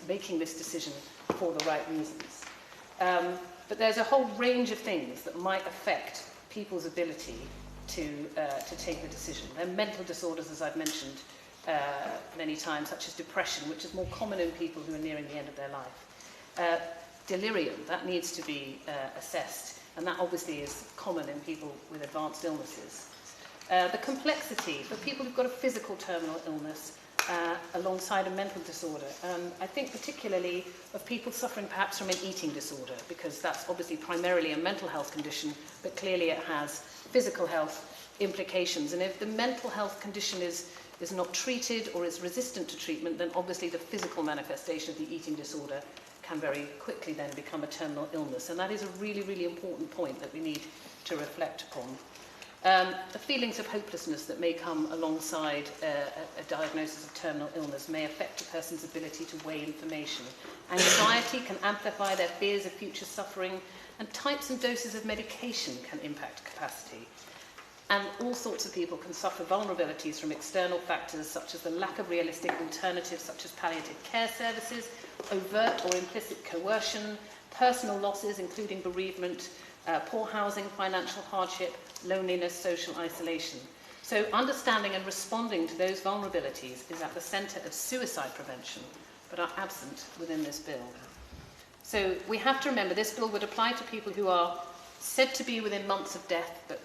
making this decision for the right reasons. But there's a whole range of things that might affect people's ability to take the decision. There are mental disorders, as I've mentioned many times, such as depression, which is more common in people who are nearing the end of their life. Delirium, that needs to be assessed. and that obviously is common in people with advanced illnesses. The complexity for people who've got a physical terminal illness alongside a mental disorder. I think particularly of people suffering perhaps from an eating disorder, because that's obviously primarily a mental health condition, but clearly it has physical health implications. And if the mental health condition is not treated or is resistant to treatment, then obviously the physical manifestation of the eating disorder can very quickly then become a terminal illness. And that is a really, really important point that we need to reflect upon. The feelings of hopelessness that may come alongside a diagnosis of terminal illness may affect a person's ability to weigh information. Anxiety can amplify their fears of future suffering, and types and doses of medication can impact capacity. And all sorts of people can suffer vulnerabilities from external factors such as the lack of realistic alternatives such as palliative care services, overt or implicit coercion, personal losses including bereavement, poor housing, financial hardship, loneliness, social isolation. So understanding and responding to those vulnerabilities is at the centre of suicide prevention, but are absent within this bill. So we have to remember this bill would apply to people who are said to be within months of death, but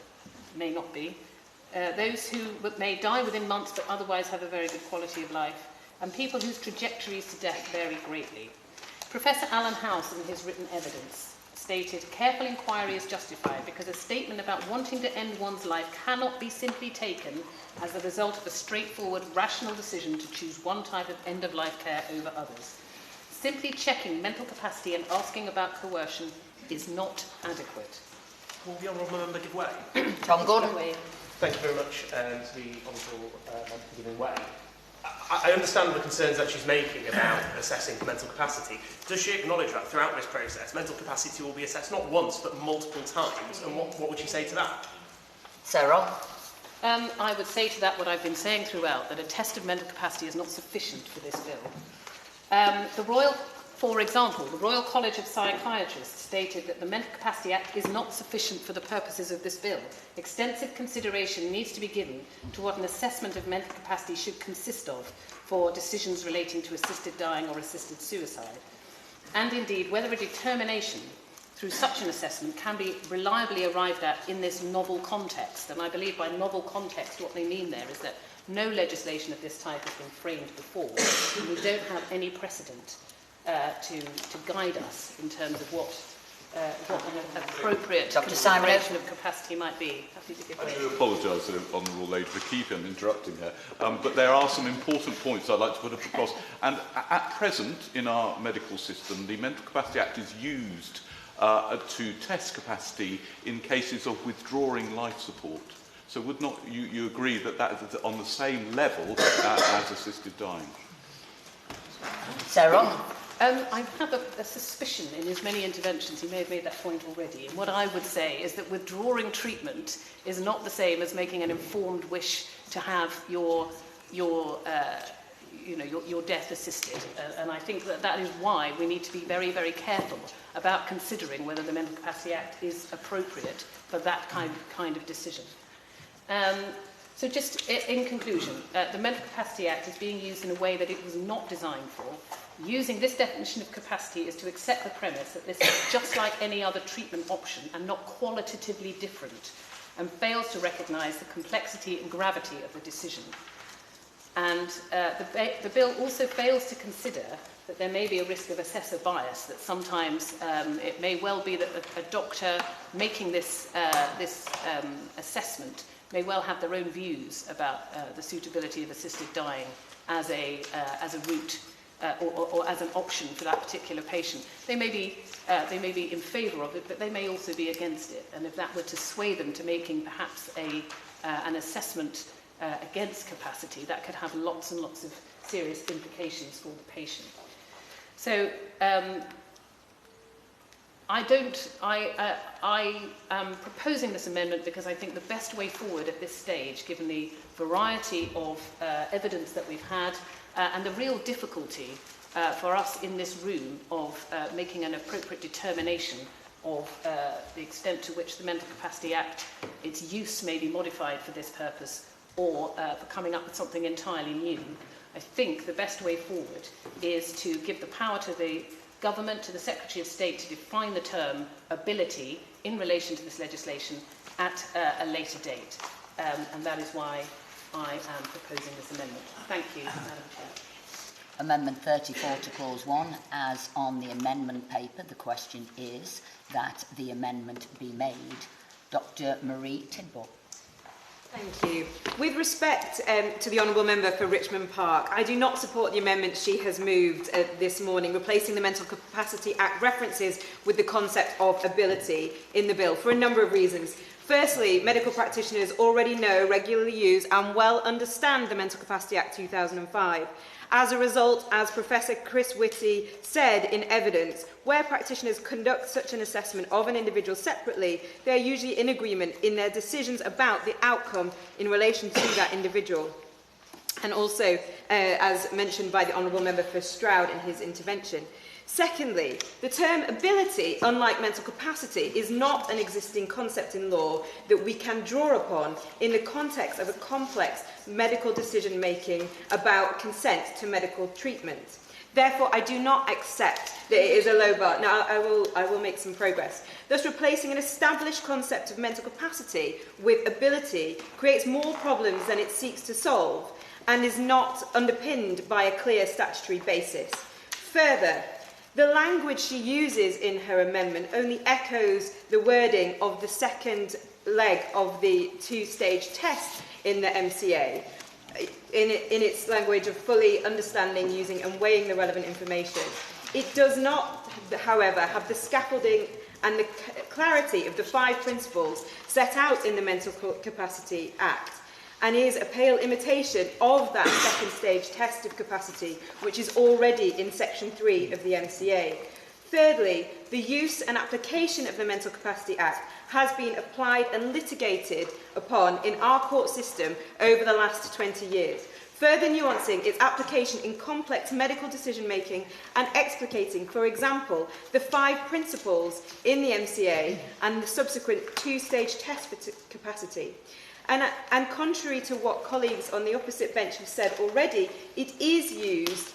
may not be, those who may die within months but otherwise have a very good quality of life, and people whose trajectories to death vary greatly. Professor Alan House, in his written evidence, stated, careful inquiry is justified because a statement about wanting to end one's life cannot be simply taken as the result of a straightforward, rational decision to choose one type of end-of-life care over others. Simply checking mental capacity and asking about coercion is not adequate. Will the honourable member give way? Tom Gordon. Thank you very much to the honourable member for giving way. I understand the concerns that she's making about assessing mental capacity. Does she acknowledge that throughout this process, mental capacity will be assessed not once but multiple times? And what would she say to that? Sarah? I would say to that what I've been saying throughout, that a test of mental capacity is not sufficient for this bill. For example, the Royal College of Psychiatrists stated that the Mental Capacity Act is not sufficient for the purposes of this bill. Extensive consideration needs to be given to what an assessment of mental capacity should consist of for decisions relating to assisted dying or assisted suicide. And indeed, whether a determination through such an assessment can be reliably arrived at in this novel context. And I believe by novel context what they mean there is that no legislation of this type has been framed before, and we don't have any precedent to guide us in terms of what an appropriate consideration of capacity might be. Happy to give way. I do apologise, Honourable Lady, for keeping interrupting her, but there are some important points I'd like to put across. And at present, in our medical system, the Mental Capacity Act is used to test capacity in cases of withdrawing life support. So would not you agree that that is on the same level as assisted dying? Sarah? I have a suspicion in his many interventions, he may have made that point already, and what I would say is that withdrawing treatment is not the same as making an informed wish to have your death assisted. And I think that is why we need to be very, very careful about considering whether the Mental Capacity Act is appropriate for that kind of decision. So just in conclusion, the Mental Capacity Act is being used in a way that it was not designed for. Using this definition of capacity is to accept the premise that this is just like any other treatment option and not qualitatively different, and fails to recognise the complexity and gravity of the decision. And the bill also fails to consider that there may be a risk of assessor bias, that sometimes it may well be that a doctor making this assessment may well have their own views about the suitability of assisted dying as a route or as an option for that particular patient. They may be in favour of it, but they may also be against it. And if that were to sway them to making perhaps an assessment against capacity, that could have lots and lots of serious implications for the patient. So I am proposing this amendment because I think the best way forward at this stage, given the variety of evidence that we've had and the real difficulty for us in this room of making an appropriate determination of the extent to which the Mental Capacity Act, its use may be modified for this purpose or for coming up with something entirely new. I think the best way forward is to give the power to the government to the Secretary of State to define the term ability in relation to this legislation at a later date. And that is why I am proposing this amendment. Thank you, Madam Chair. Amendment 34 to Clause 1. As on the amendment paper, the question is that the amendment be made. Dr Marie Tidball. Thank you. With respect to the Honourable Member for Richmond Park, I do not support the amendment she has moved this morning, replacing the Mental Capacity Act references with the concept of ability in the bill for a number of reasons. Firstly, medical practitioners already know, regularly use and well understand the Mental Capacity Act 2005. As a result, as Professor Chris Whitty said in evidence, where practitioners conduct such an assessment of an individual separately, they are usually in agreement in their decisions about the outcome in relation to that individual. And also, as mentioned by the Honourable Member for Stroud in his intervention. Secondly, the term ability, unlike mental capacity, is not an existing concept in law that we can draw upon in the context of a complex medical decision-making about consent to medical treatment. Therefore, I do not accept that it is a low bar. Now, I will make some progress. Thus, replacing an established concept of mental capacity with ability creates more problems than it seeks to solve and is not underpinned by a clear statutory basis. Further, the language she uses in her amendment only echoes the wording of the second leg of the two-stage test in the MCA, in its language of fully understanding, using and weighing the relevant information. It does not, however, have the scaffolding and the clarity of the 5 principles set out in the Mental Capacity Act, and is a pale imitation of that second stage test of capacity, which is already in Section 3 of the MCA. Thirdly, the use and application of the Mental Capacity Act has been applied and litigated upon in our court system over the last 20 years, further nuancing its application in complex medical decision-making and explicating, for example, the 5 principles in the MCA and the subsequent 2-stage test for capacity. And contrary to what colleagues on the opposite bench have said already, it is used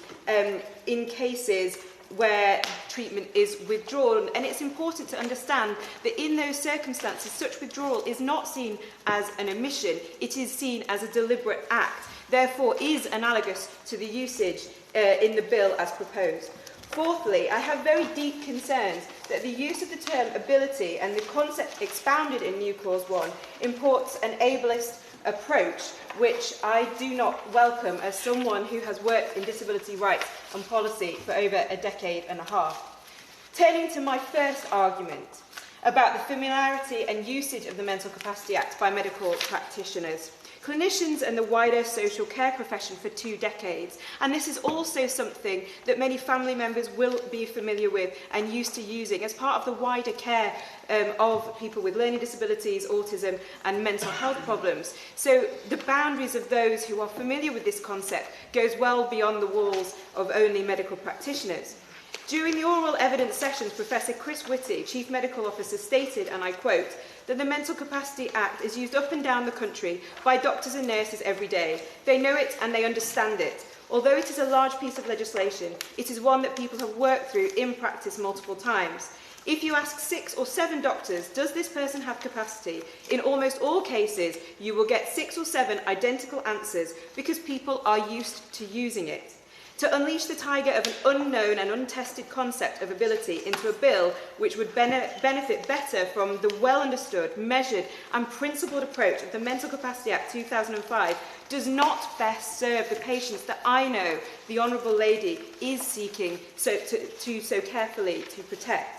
in cases where treatment is withdrawn. And it's important to understand that in those circumstances, such withdrawal is not seen as an omission, it is seen as a deliberate act, therefore is analogous to the usage in the bill as proposed. Fourthly, I have very deep concerns that the use of the term ability and the concept expounded in New Clause 1 imports an ableist approach, which I do not welcome as someone who has worked in disability rights and policy for over a decade and a half. Turning to my first argument about the familiarity and usage of the Mental Capacity Act by medical practitioners. Clinicians and the wider social care profession for 2 decades, and this is also something that many family members will be familiar with and used to using as part of the wider care of people with learning disabilities, autism and mental health problems. So the boundaries of those who are familiar with this concept goes well beyond the walls of only medical practitioners. During the oral evidence sessions, Professor Chris Whitty, Chief Medical Officer, stated, and I quote, that the Mental Capacity Act is used up and down the country by doctors and nurses every day. They know it and they understand it. Although it is a large piece of legislation, it is one that people have worked through in practice multiple times. If you ask 6 or 7 doctors, does this person have capacity? In almost all cases, you will get 6 or 7 identical answers because people are used to using it. To unleash the tiger of an unknown and untested concept of ability into a bill which would benefit better from the well-understood, measured and principled approach of the Mental Capacity Act 2005 does not best serve the patients that I know the Honourable Lady is seeking so carefully to protect.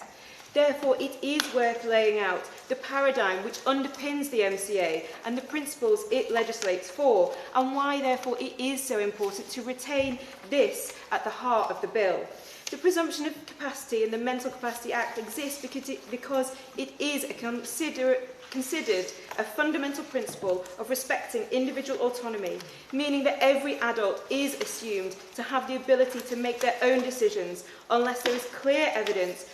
Therefore, it is worth laying out the paradigm which underpins the MCA and the principles it legislates for, and why, therefore, it is so important to retain this at the heart of the bill. The presumption of capacity in the Mental Capacity Act exists because it is considered a fundamental principle of respecting individual autonomy, meaning that every adult is assumed to have the ability to make their own decisions unless there is clear evidence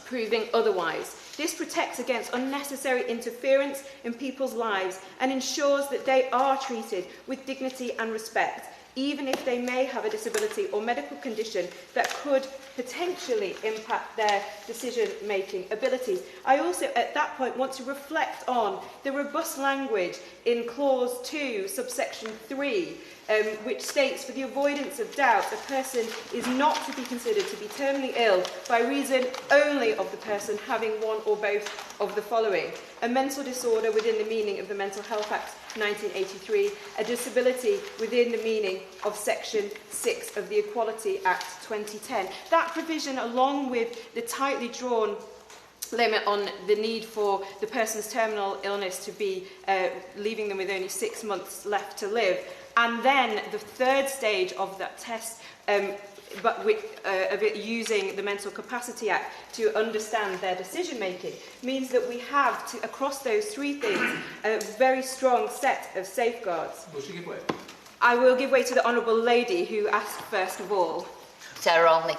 proving otherwise. This protects against unnecessary interference in people's lives and ensures that they are treated with dignity and respect. even if they may have a disability or medical condition that could potentially impact their decision-making abilities. I also, at that point, want to reflect on the robust language in Clause 2, subsection 3, which states, for the avoidance of doubt, a person is not to be considered to be terminally ill by reason only of the person having one or both of the following: a mental disorder within the meaning of the Mental Health Act 1983, a disability within the meaning of Section 6 of the Equality Act 2010. That provision, along with the tightly drawn limit on the need for the person's terminal illness to be leaving them with only 6 months left to live, and then the third stage of that test, but of it using the Mental Capacity Act to understand their decision-making, means that we have, to, across those three things, a very strong set of safeguards. Will she give way? I will give way to the Honourable Lady, who asked first of all. Sarah Olney.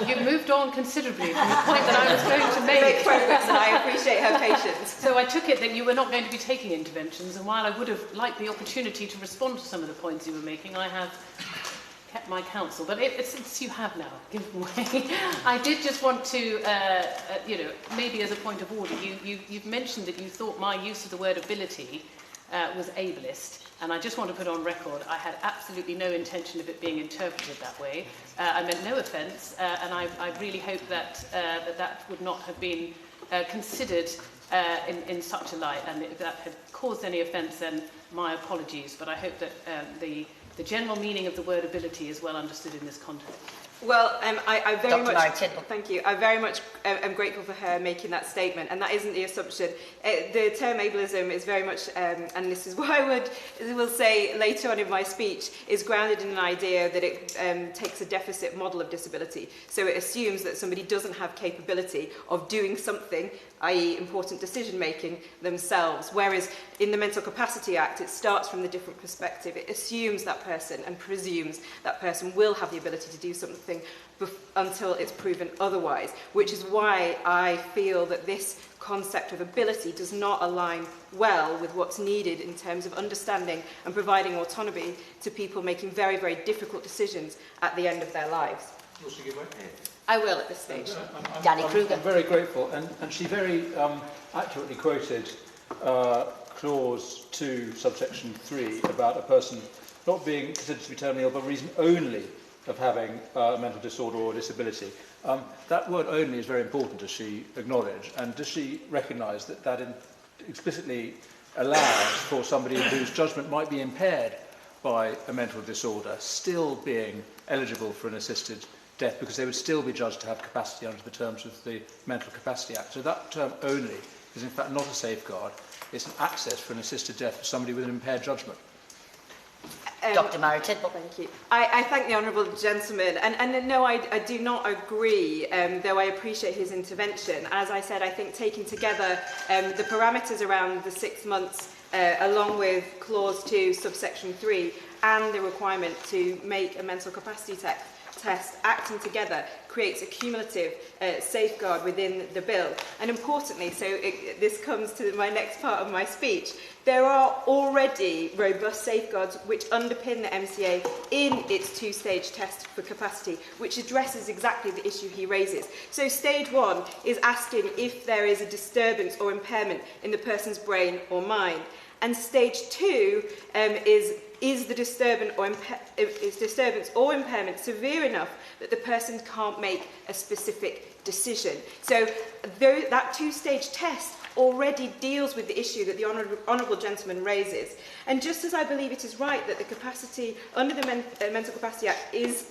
You moved on considerably from the point that I was going to make. Progress, and I appreciate her patience. So I took it that you were not going to be taking interventions, and while I would have liked the opportunity to respond to some of the points you were making, I have kept my counsel. But since you have now given way, I did just want to, maybe as a point of order, you've mentioned that you thought my use of the word ability was ableist. And I just want to put on record, I had absolutely no intention of it being interpreted that way. I meant no offence, and I really hope that that would not have been considered in such a light. And if that had caused any offence, then my apologies. But I hope that the general meaning of the word ability is well understood in this context. Well, I very Dr. much Martin. thank you. I very much am grateful for her making that statement, and that isn't the assumption. The term ableism is very much, and this is what I will say later on in my speech, is grounded in an idea that it takes a deficit model of disability. So it assumes that somebody doesn't have capability of doing something, i.e. important decision-making, themselves. Whereas in the Mental Capacity Act, it starts from the different perspective. It assumes that person and presumes that person will have the ability to do something until it's proven otherwise, which is why I feel that this concept of ability does not align well with what's needed in terms of understanding and providing autonomy to people making very, very difficult decisions at the end of their lives. Will she give way? I will at this stage. Danny Kruger. I'm very grateful, and she very accurately quoted Clause 2, subsection 3, about a person not being considered to be terminally ill by reason only of having a mental disorder or disability. That word only is very important, does she acknowledge, and does she recognise that that explicitly allows for somebody whose judgment might be impaired by a mental disorder still being eligible for an assisted death, because they would still be judged to have capacity under the terms of the Mental Capacity Act. So that term only is in fact not a safeguard, it's an access for an assisted death for somebody with an impaired judgment. Dr. Maritin. Thank you. I thank the honourable gentleman, and no, I do not agree, though I appreciate his intervention. As I said, I think taking together the parameters around the 6 months, along with Clause 2, subsection 3, and the requirement to make a mental capacity test, acting together, creates a cumulative safeguard within the bill. And importantly, this comes to my next part of my speech, there are already robust safeguards which underpin the MCA in its two-stage test for capacity, which addresses exactly the issue he raises. So stage 1 is asking if there is a disturbance or impairment in the person's brain or mind. And stage 2 is the disturbance or impairment severe enough that the person can't make a specific decision. So that two-stage test already deals with the issue that the honourable gentleman raises. And just as I believe it is right that the capacity under the Mental Capacity Act is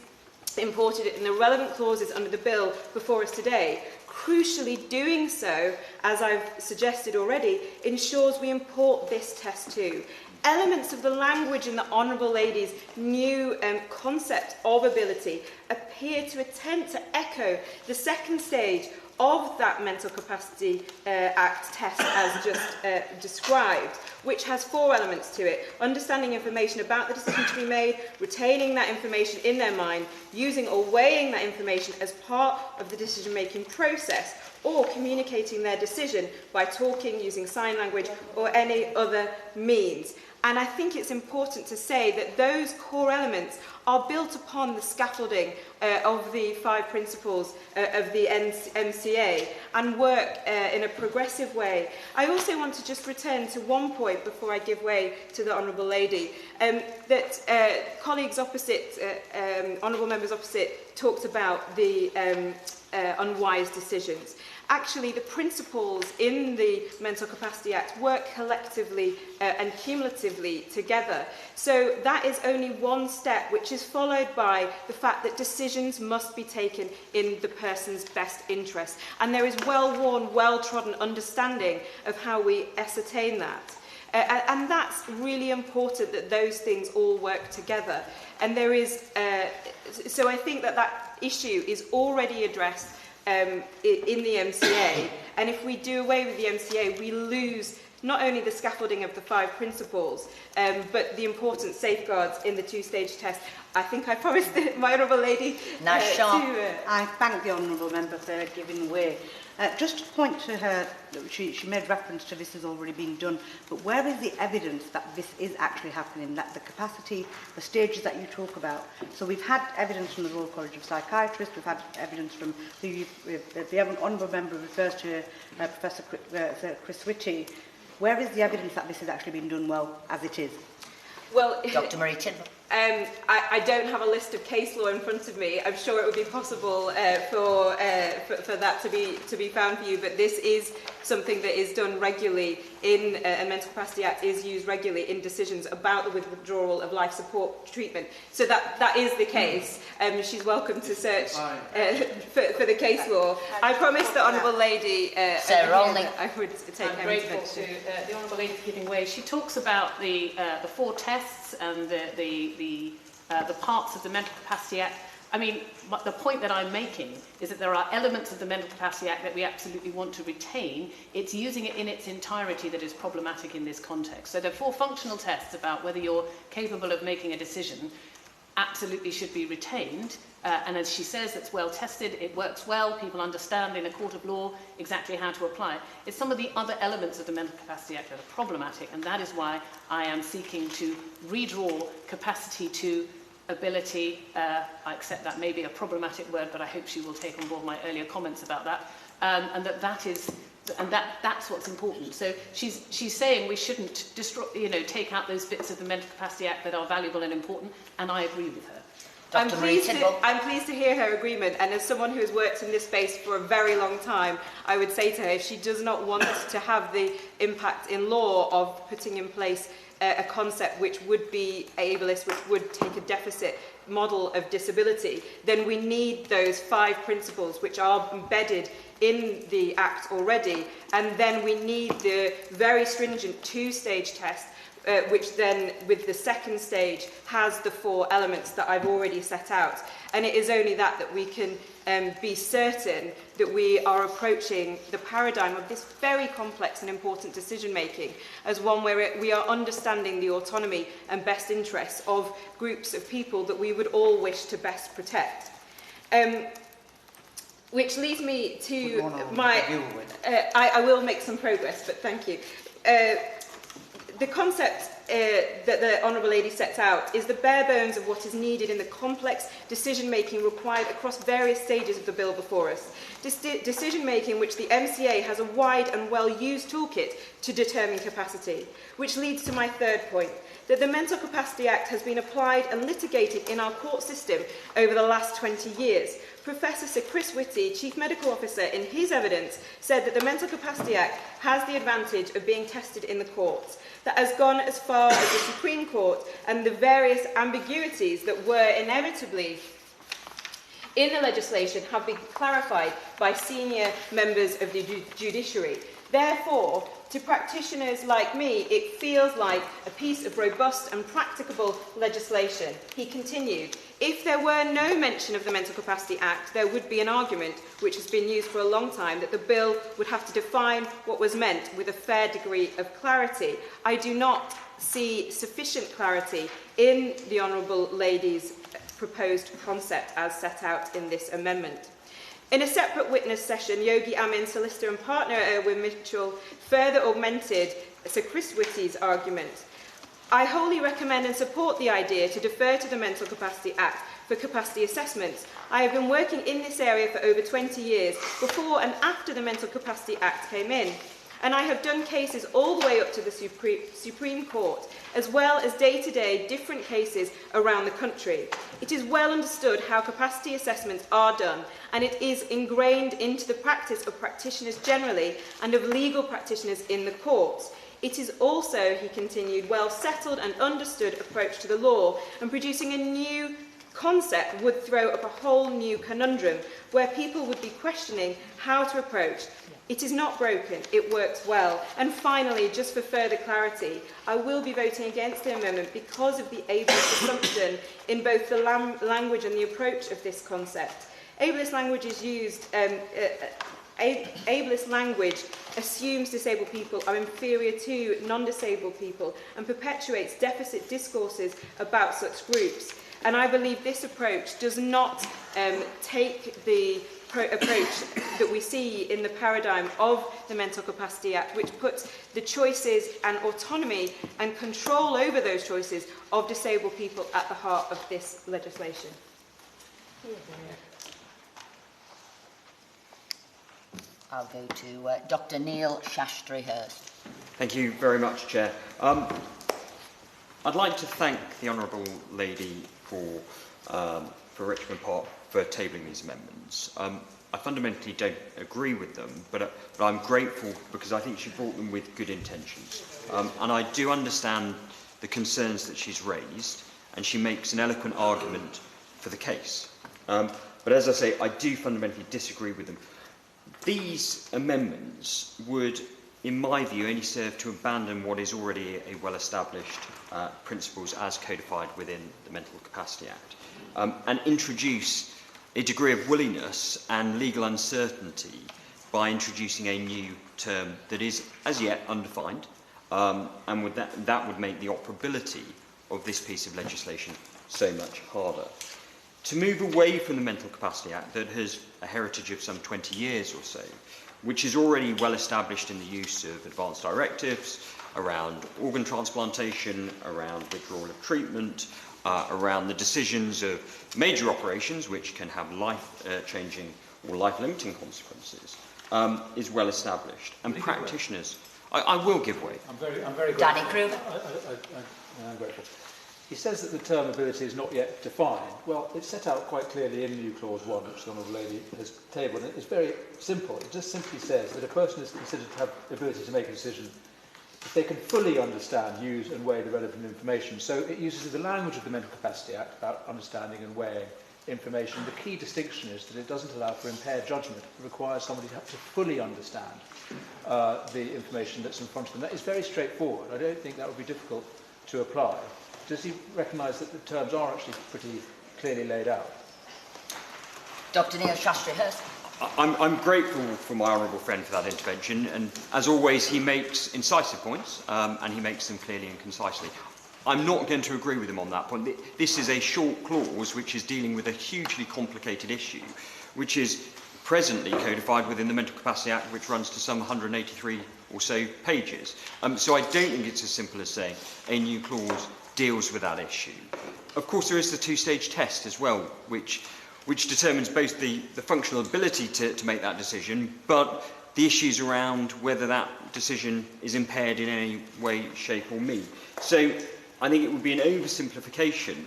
imported in the relevant clauses under the bill before us today, crucially doing so, as I've suggested already, ensures we import this test too. Elements of the language in the Honourable Lady's new concept of ability appear to attempt to echo the second stage of that Mental Capacity Act test as just described, which has 4 elements to it: understanding information about the decision to be made, retaining that information in their mind, using or weighing that information as part of the decision-making process, or communicating their decision by talking, using sign language, or any other means. And I think it's important to say that those core elements are built upon the scaffolding of the 5 principles of the MCA and work in a progressive way. I also want to just return to one point before I give way to the Honourable Lady, that colleagues opposite, Honourable members opposite, talked about the unwise decisions. Actually, the principles in the Mental Capacity Act work collectively and cumulatively together. So that is only one step, which is followed by the fact that decisions must be taken in the person's best interest. And there is well-worn, well-trodden understanding of how we ascertain that. And that's really important, that those things all work together. And there is, so I think that that issue is already addressed in the MCA, and if we do away with the MCA, we lose not only the scaffolding of the 5 principles, but the important safeguards in the 2-stage test. I think I promised my Honourable Lady I thank the Honourable Member for giving way. Just to point to her, she made reference to this has already been done, but where is the evidence that this is actually happening, that the capacity, the stages that you talk about? So we've had evidence from the Royal College of Psychiatrists, we've had evidence from the Honourable Member refers to Professor Chris Whitty. Where is the evidence that this has actually been done well as it is? Well, Dr. Marie Tidwell. I don't have a list of case law in front of me. I'm sure it would be possible for that to be found for you, but this is something that is done regularly in a Mental Capacity Act, is used regularly in decisions about the withdrawal of life support treatment. So that is the case. She's welcome to search for the case law. I promised the Honourable Lady I would take I'm grateful to the Honourable Lady for giving way. She talks about the 4 tests and the parts of the Mental Capacity Act. I mean, the point that I'm making is that there are elements of the Mental Capacity Act that we absolutely want to retain. It's using it in its entirety that is problematic in this context. So the 4 functional tests about whether you're capable of making a decision absolutely should be retained. And as she says, it's well tested, it works well, people understand in a court of law exactly how to apply it. It's some of the other elements of the Mental Capacity Act that are problematic, and that is why I am seeking to redraw capacity to ability. I accept that may be a problematic word, but I hope she will take on board my earlier comments about that, and that's what's important. So she's saying we shouldn't take out those bits of the Mental Capacity Act that are valuable and important, and I agree with her. I'm pleased to hear her agreement, and as someone who has worked in this space for a very long time, I would say to her, if she does not want to have the impact in law of putting in place a concept which would be ableist, which would take a deficit model of disability, then we need those 5 principles which are embedded in the Act already, and then we need the very stringent 2-stage test, which then, with the 2nd stage, has the 4 elements that I've already set out. And it is only that we can be certain that we are approaching the paradigm of this very complex and important decision-making as one where we are understanding the autonomy and best interests of groups of people that we would all wish to best protect. Which leads me to my... I will make some progress, but thank you. The concept that the Honourable Lady sets out is the bare bones of what is needed in the complex decision-making required across various stages of the bill before us. Decision-making which the MCA has a wide and well-used toolkit to determine capacity. Which leads to my 3rd point, that the Mental Capacity Act has been applied and litigated in our court system over the last 20 years. Professor Sir Chris Whitty, Chief Medical Officer, in his evidence, said that the Mental Capacity Act has the advantage of being tested in the courts, that has gone as far as the Supreme Court, and the various ambiguities that were inevitably in the legislation have been clarified by senior members of the judiciary. Therefore, to practitioners like me, it feels like a piece of robust and practicable legislation. He continued, if there were no mention of the Mental Capacity Act, there would be an argument, which has been used for a long time, that the bill would have to define what was meant with a fair degree of clarity. I do not see sufficient clarity in the Honourable Lady's proposed concept as set out in this amendment. In a separate witness session, Yogi Amin, solicitor and partner at Irwin Mitchell, further augmented Sir Chris Whitty's argument. I wholly recommend and support the idea to defer to the Mental Capacity Act for capacity assessments. I have been working in this area for over 20 years, before and after the Mental Capacity Act came in. And I have done cases all the way up to the Supreme Court, as well as day-to-day different cases around the country. It is well understood how capacity assessments are done, and it is ingrained into the practice of practitioners generally and of legal practitioners in the courts. It is also, he continued, well settled and understood approach to the law, and producing a new concept would throw up a whole new conundrum where people would be questioning how to approach. It is not broken, it works well. And finally, just for further clarity, I will be voting against the amendment because of the ableist assumption in both the language and the approach of this concept. Ableist language is used ableist language assumes disabled people are inferior to non-disabled people and perpetuates deficit discourses about such groups. And I believe this approach does not take the approach that we see in the paradigm of the Mental Capacity Act, which puts the choices and autonomy and control over those choices of disabled people at the heart of this legislation. I'll go to Dr. Neil Shastri-Hurst. Thank you very much, Chair. I'd like to thank the Honourable Lady for Richmond Park for tabling these amendments. I fundamentally don't agree with them, but I'm grateful because I think she brought them with good intentions. And I do understand the concerns that she's raised, and she makes an eloquent argument for the case. But as I say, I do fundamentally disagree with them. These amendments would, in my view, only serve to abandon what is already a well-established principles as codified within the Mental Capacity Act, and introduce a degree of willingness and legal uncertainty by introducing a new term that is as yet undefined, and that would make the operability of this piece of legislation so much harder. To move away from the Mental Capacity Act that has a heritage of some 20 years or so, which is already well established in the use of advanced directives around organ transplantation, around withdrawal of treatment, around the decisions of major operations which can have life-changing or life-limiting consequences, is well established. And practitioners, I will give way. I'm very grateful. Danny Kruger. I'm grateful. He says that the term ability is not yet defined. Well, it's set out quite clearly in New Clause 1, which the Honourable Lady has tabled. And it's very simple. It just simply says that a person is considered to have the ability to make a decision if they can fully understand, use and weigh the relevant information. So it uses the language of the Mental Capacity Act about understanding and weighing information. The key distinction is that it doesn't allow for impaired judgment. It requires somebody to have to fully understand the information that's in front of them. That is very straightforward. I don't think that would be difficult to apply. Does he recognise that the terms are actually pretty clearly laid out? Dr. Neil Shastri-Hurst. I'm grateful for my honourable friend for that intervention, and as always he makes incisive points and he makes them clearly and concisely. I'm not going to agree with him on that point. This is a short clause which is dealing with a hugely complicated issue, which is presently codified within the Mental Capacity Act, which runs to some 183 or so pages. So I don't think it's as simple as saying a new clause deals with that issue. Of course, there is the two-stage test as well, which determines both the functional ability to make that decision, but the issues around whether that decision is impaired in any way, shape or mean. So I think it would be an oversimplification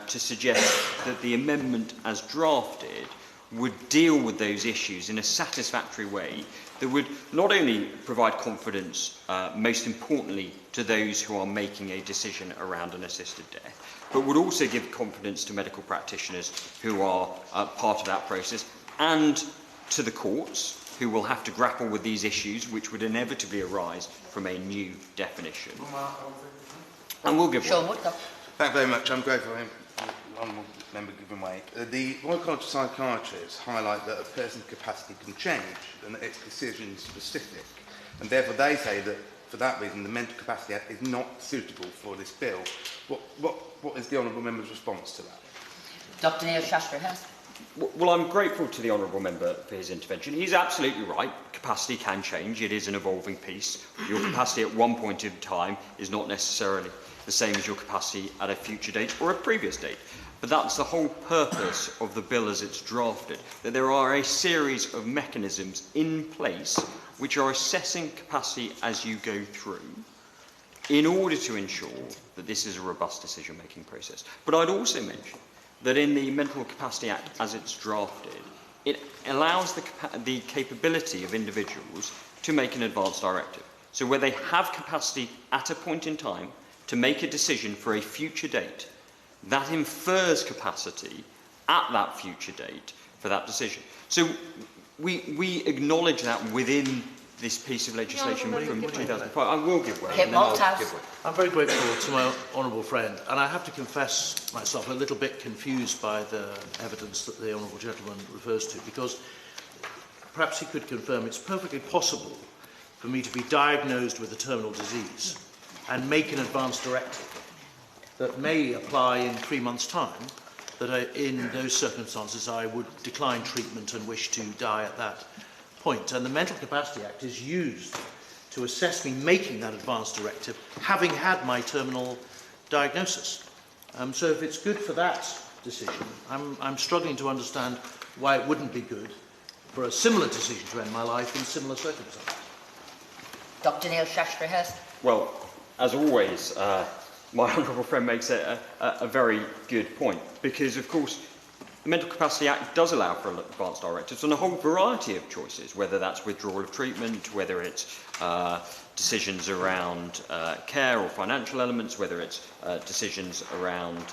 to suggest that the amendment as drafted would deal with those issues in a satisfactory way that would not only provide confidence, most importantly, to those who are making a decision around an assisted death, but would also give confidence to medical practitioners who are part of that process and to the courts who will have to grapple with these issues which would inevitably arise from a new definition. And we'll give way. Thank you very much. I'm grateful for the honourable member giving way. The Royal College of Psychiatrists highlight that a person's capacity can change and that it's decision specific, and therefore they say that for that reason the Mental Capacity Act is not suitable for this bill. What is the honourable member's response to that? Dr. Neil Shastri-Hurst. Well, I'm grateful to the honourable member for his intervention. He's absolutely right. Capacity can change. It is an evolving piece. Your capacity at one point in time is not necessarily the same as your capacity at a future date or a previous date. But that's the whole purpose of the bill as it's drafted, that there are a series of mechanisms in place which are assessing capacity as you go through in order to ensure that this is a robust decision-making process. But I'd also mention that in the Mental Capacity Act as it's drafted, it allows the capability of individuals to make an advance directive. So where they have capacity at a point in time to make a decision for a future date, that infers capacity at that future date for that decision. So we acknowledge that within this piece of legislation from 2005. I will give way. I'm very grateful to my honourable friend, and I have to confess myself a little bit confused by the evidence that the honourable gentleman refers to, because perhaps he could confirm it's perfectly possible for me to be diagnosed with a terminal disease and make an advance directive that may apply in 3 months' time, that in those circumstances I would decline treatment and wish to die at that point. And the Mental Capacity Act is used to assess me making that advance directive, having had my terminal diagnosis. So if it's good for that decision, I'm struggling to understand why it wouldn't be good for a similar decision to end my life in similar circumstances. Dr. Neil Shastri-Hurst. Well, as always, my honourable friend makes a very good point, because, of course, the Mental Capacity Act does allow for advance directives on a whole variety of choices, whether that's withdrawal of treatment, whether it's decisions around care or financial elements, whether it's decisions around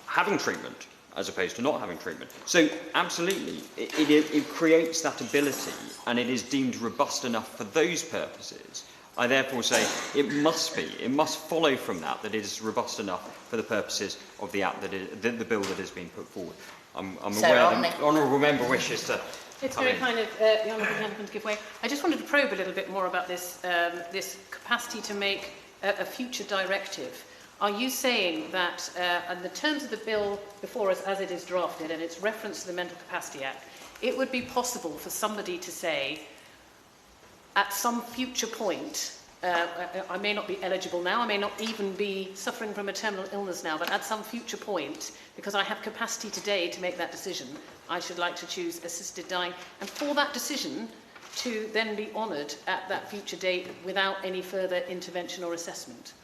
having treatment as opposed to not having treatment. So, absolutely, it creates that ability, and it is deemed robust enough for those purposes. I therefore say it must follow from that it is robust enough for the purposes of the act the bill that has been put forward. I'm aware that the honourable member wishes to. It's very kind of the honourable gentleman to give way. I just wanted to probe a little bit more about this this capacity to make a future directive. Are you saying that, in the terms of the bill before us as it is drafted and its reference to the Mental Capacity Act, it would be possible for somebody to say, at some future point, I may not be eligible now, I may not even be suffering from a terminal illness now, but at some future point, because I have capacity today to make that decision, I should like to choose assisted dying, and for that decision to then be honoured at that future date without any further intervention or assessment?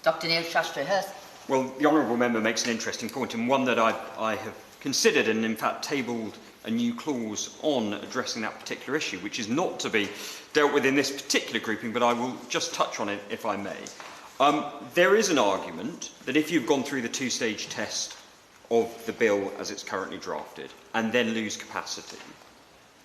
Dr. Neil Shastri-Hurst. Well, the honourable member makes an interesting point, and one that I have considered and in fact tabled a new clause on addressing that particular issue, which is not to be dealt with in this particular grouping, but I will just touch on it if I may. There is an argument that if you've gone through the two-stage test of the bill as it's currently drafted and then lose capacity,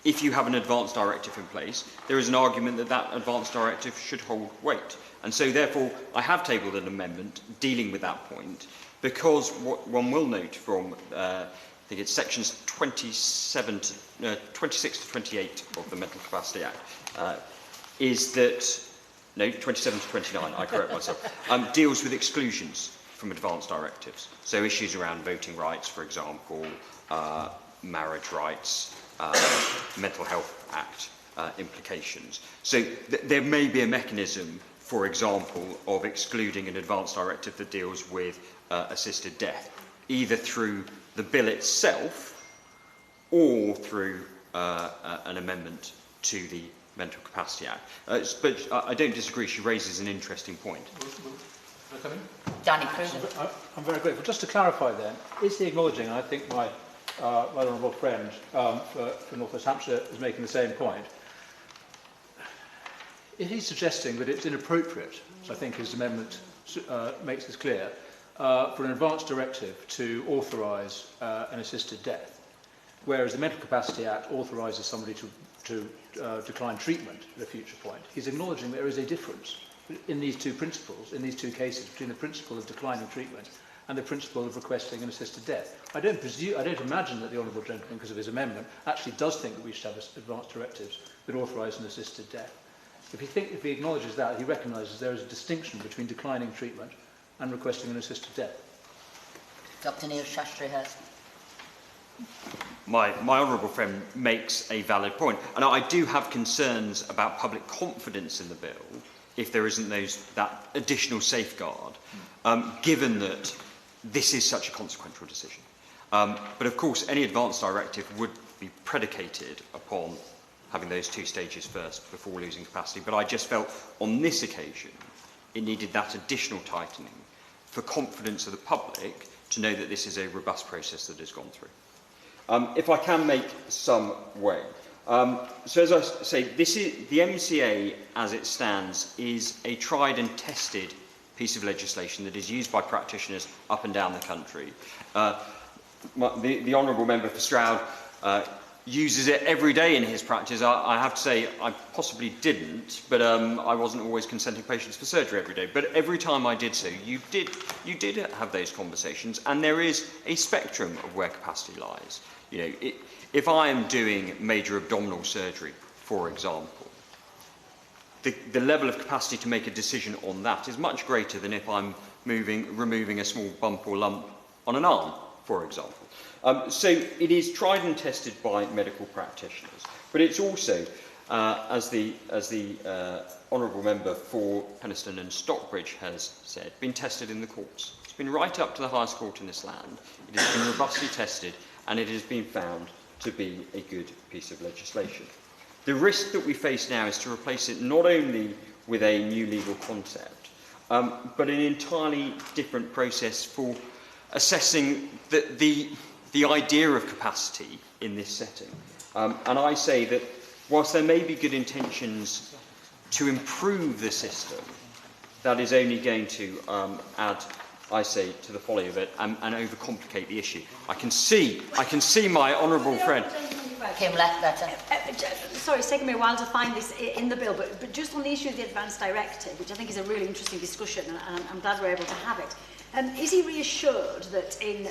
if you have an advance directive in place, there is an argument that that advance directive should hold weight. And so, therefore, I have tabled an amendment dealing with that point, because what one will note from, I think it's sections 26 to 28 of the Mental Capacity Act, is that, no, 27 to 29, I correct myself, deals with exclusions from advance directives. So issues around voting rights, for example, marriage rights, Mental Health Act implications. So there may be a mechanism, for example, of excluding an advance directive that deals with assisted death, either through the bill itself or through an amendment to the Mental Capacity Act. But I don't disagree, she raises an interesting point. Danny Cruden. I'm very grateful. Just to clarify then, is he acknowledging, and I think my honourable friend for North West Hampshire is making the same point, is he suggesting that it's inappropriate, which I think his amendment makes this clear, for an advance directive to authorise an assisted death, whereas the Mental Capacity Act authorises somebody to decline treatment at a future point? He's acknowledging there is a difference in these two principles, in these two cases, between the principle of declining treatment and the principle of requesting an assisted death. I don't imagine that the honourable gentleman, because of his amendment, actually does think that we should have advance directives that authorise an assisted death. If he acknowledges that, he recognises there is a distinction between declining treatment and requesting an assisted death. Dr. Neil Shastri-Hurst. my honourable friend makes a valid point. And I do have concerns about public confidence in the bill if there isn't that additional safeguard, given that this is such a consequential decision. But of course, any advance directive would be predicated upon having those two stages first before losing capacity. But I just felt on this occasion it needed that additional tightening for confidence of the public to know that this is a robust process that has gone through. If I can make some way. So as I say, the MCA as it stands is a tried and tested piece of legislation that is used by practitioners up and down the country. The Honourable Member for Stroud uses it every day in his practice. I have to say I possibly didn't, but I wasn't always consenting patients for surgery every day. But every time I did so, you did have those conversations, and there is a spectrum of where capacity lies. You know, if I am doing major abdominal surgery, for example, the level of capacity to make a decision on that is much greater than if I'm removing a small bump or lump on an arm, for example. So it is tried and tested by medical practitioners, but it's also, as the Honourable Member for Penistone and Stockbridge has said, been tested in the courts. It's been right up to the highest court in this land. It has been robustly tested, and it has been found to be a good piece of legislation. The risk that we face now is to replace it not only with a new legal concept, but an entirely different process for assessing the idea of capacity in this setting. And I say that whilst there may be good intentions to improve the system, that is only going to add, I say, to the folly of it and overcomplicate the issue. I can see my honourable friend. Kim, better. Sorry, it's taken me a while to find this in the bill, but just on the issue of the advance directive, which I think is a really interesting discussion, and I'm glad we're able to have it. Is he reassured that in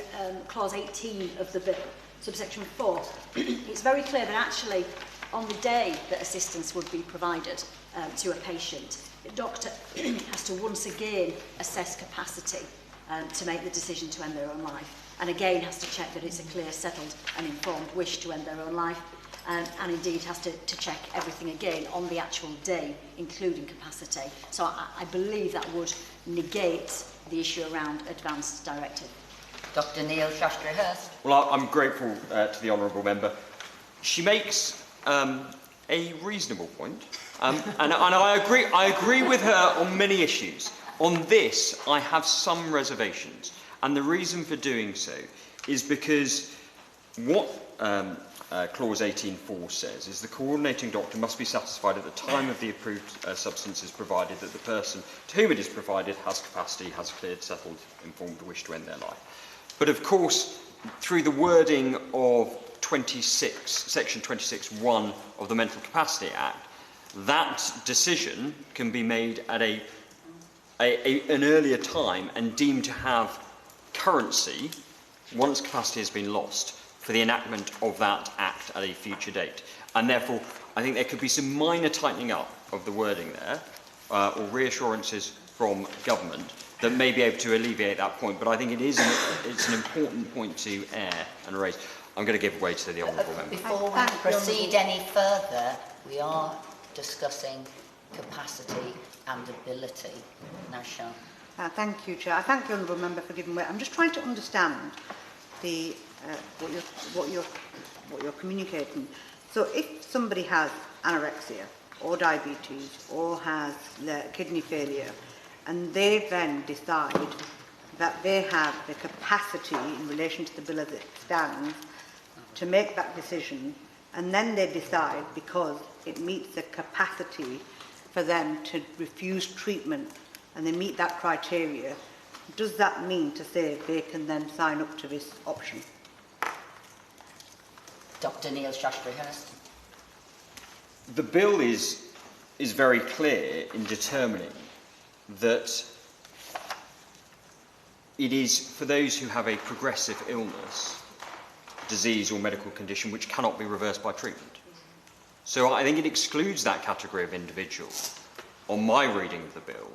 clause 18 of the bill, subsection 4, it's very clear that actually on the day that assistance would be provided to a patient, the doctor has to once again assess capacity to make the decision to end their own life, and again has to check that it's a clear, settled and informed wish to end their own life, and indeed has to check everything again on the actual day, including capacity. So I believe that would negate the issue around advanced directive. Dr. Neil Shastri-Hurst. Well, I'm grateful to the Honourable Member. She makes a reasonable point, and I agree with her on many issues. On this, I have some reservations, and the reason for doing so is because what clause 18.4 says is the coordinating doctor must be satisfied at the time of the approved substance is provided that the person to whom it is provided has capacity, has a cleared, settled, informed wish to end their life. But of course, through the wording of section 26.1 of the Mental Capacity Act, that decision can be made at an earlier time and deemed to have currency once capacity has been lost for the enactment of that act at a future date. And therefore, I think there could be some minor tightening up of the wording there, or reassurances from government that may be able to alleviate that point. But I think it's an important point to air and raise. I'm going to give way to the Honourable Member. Before we proceed any further, we are discussing capacity and ability. Nasha. Thank you, Chair. I thank the Honourable Member for giving way. I'm just trying to understand what you're communicating. So if somebody has anorexia or diabetes or has kidney failure, and they then decide that they have the capacity in relation to the bill as it stands to make that decision, and then they decide because it meets the capacity for them to refuse treatment and they meet that criteria, does that mean to say they can then sign up to this option? Dr. Neil Shastri-Hurst. The bill is very clear in determining that it is for those who have a progressive illness, disease or medical condition which cannot be reversed by treatment. So I think it excludes that category of individual, on my reading of the bill,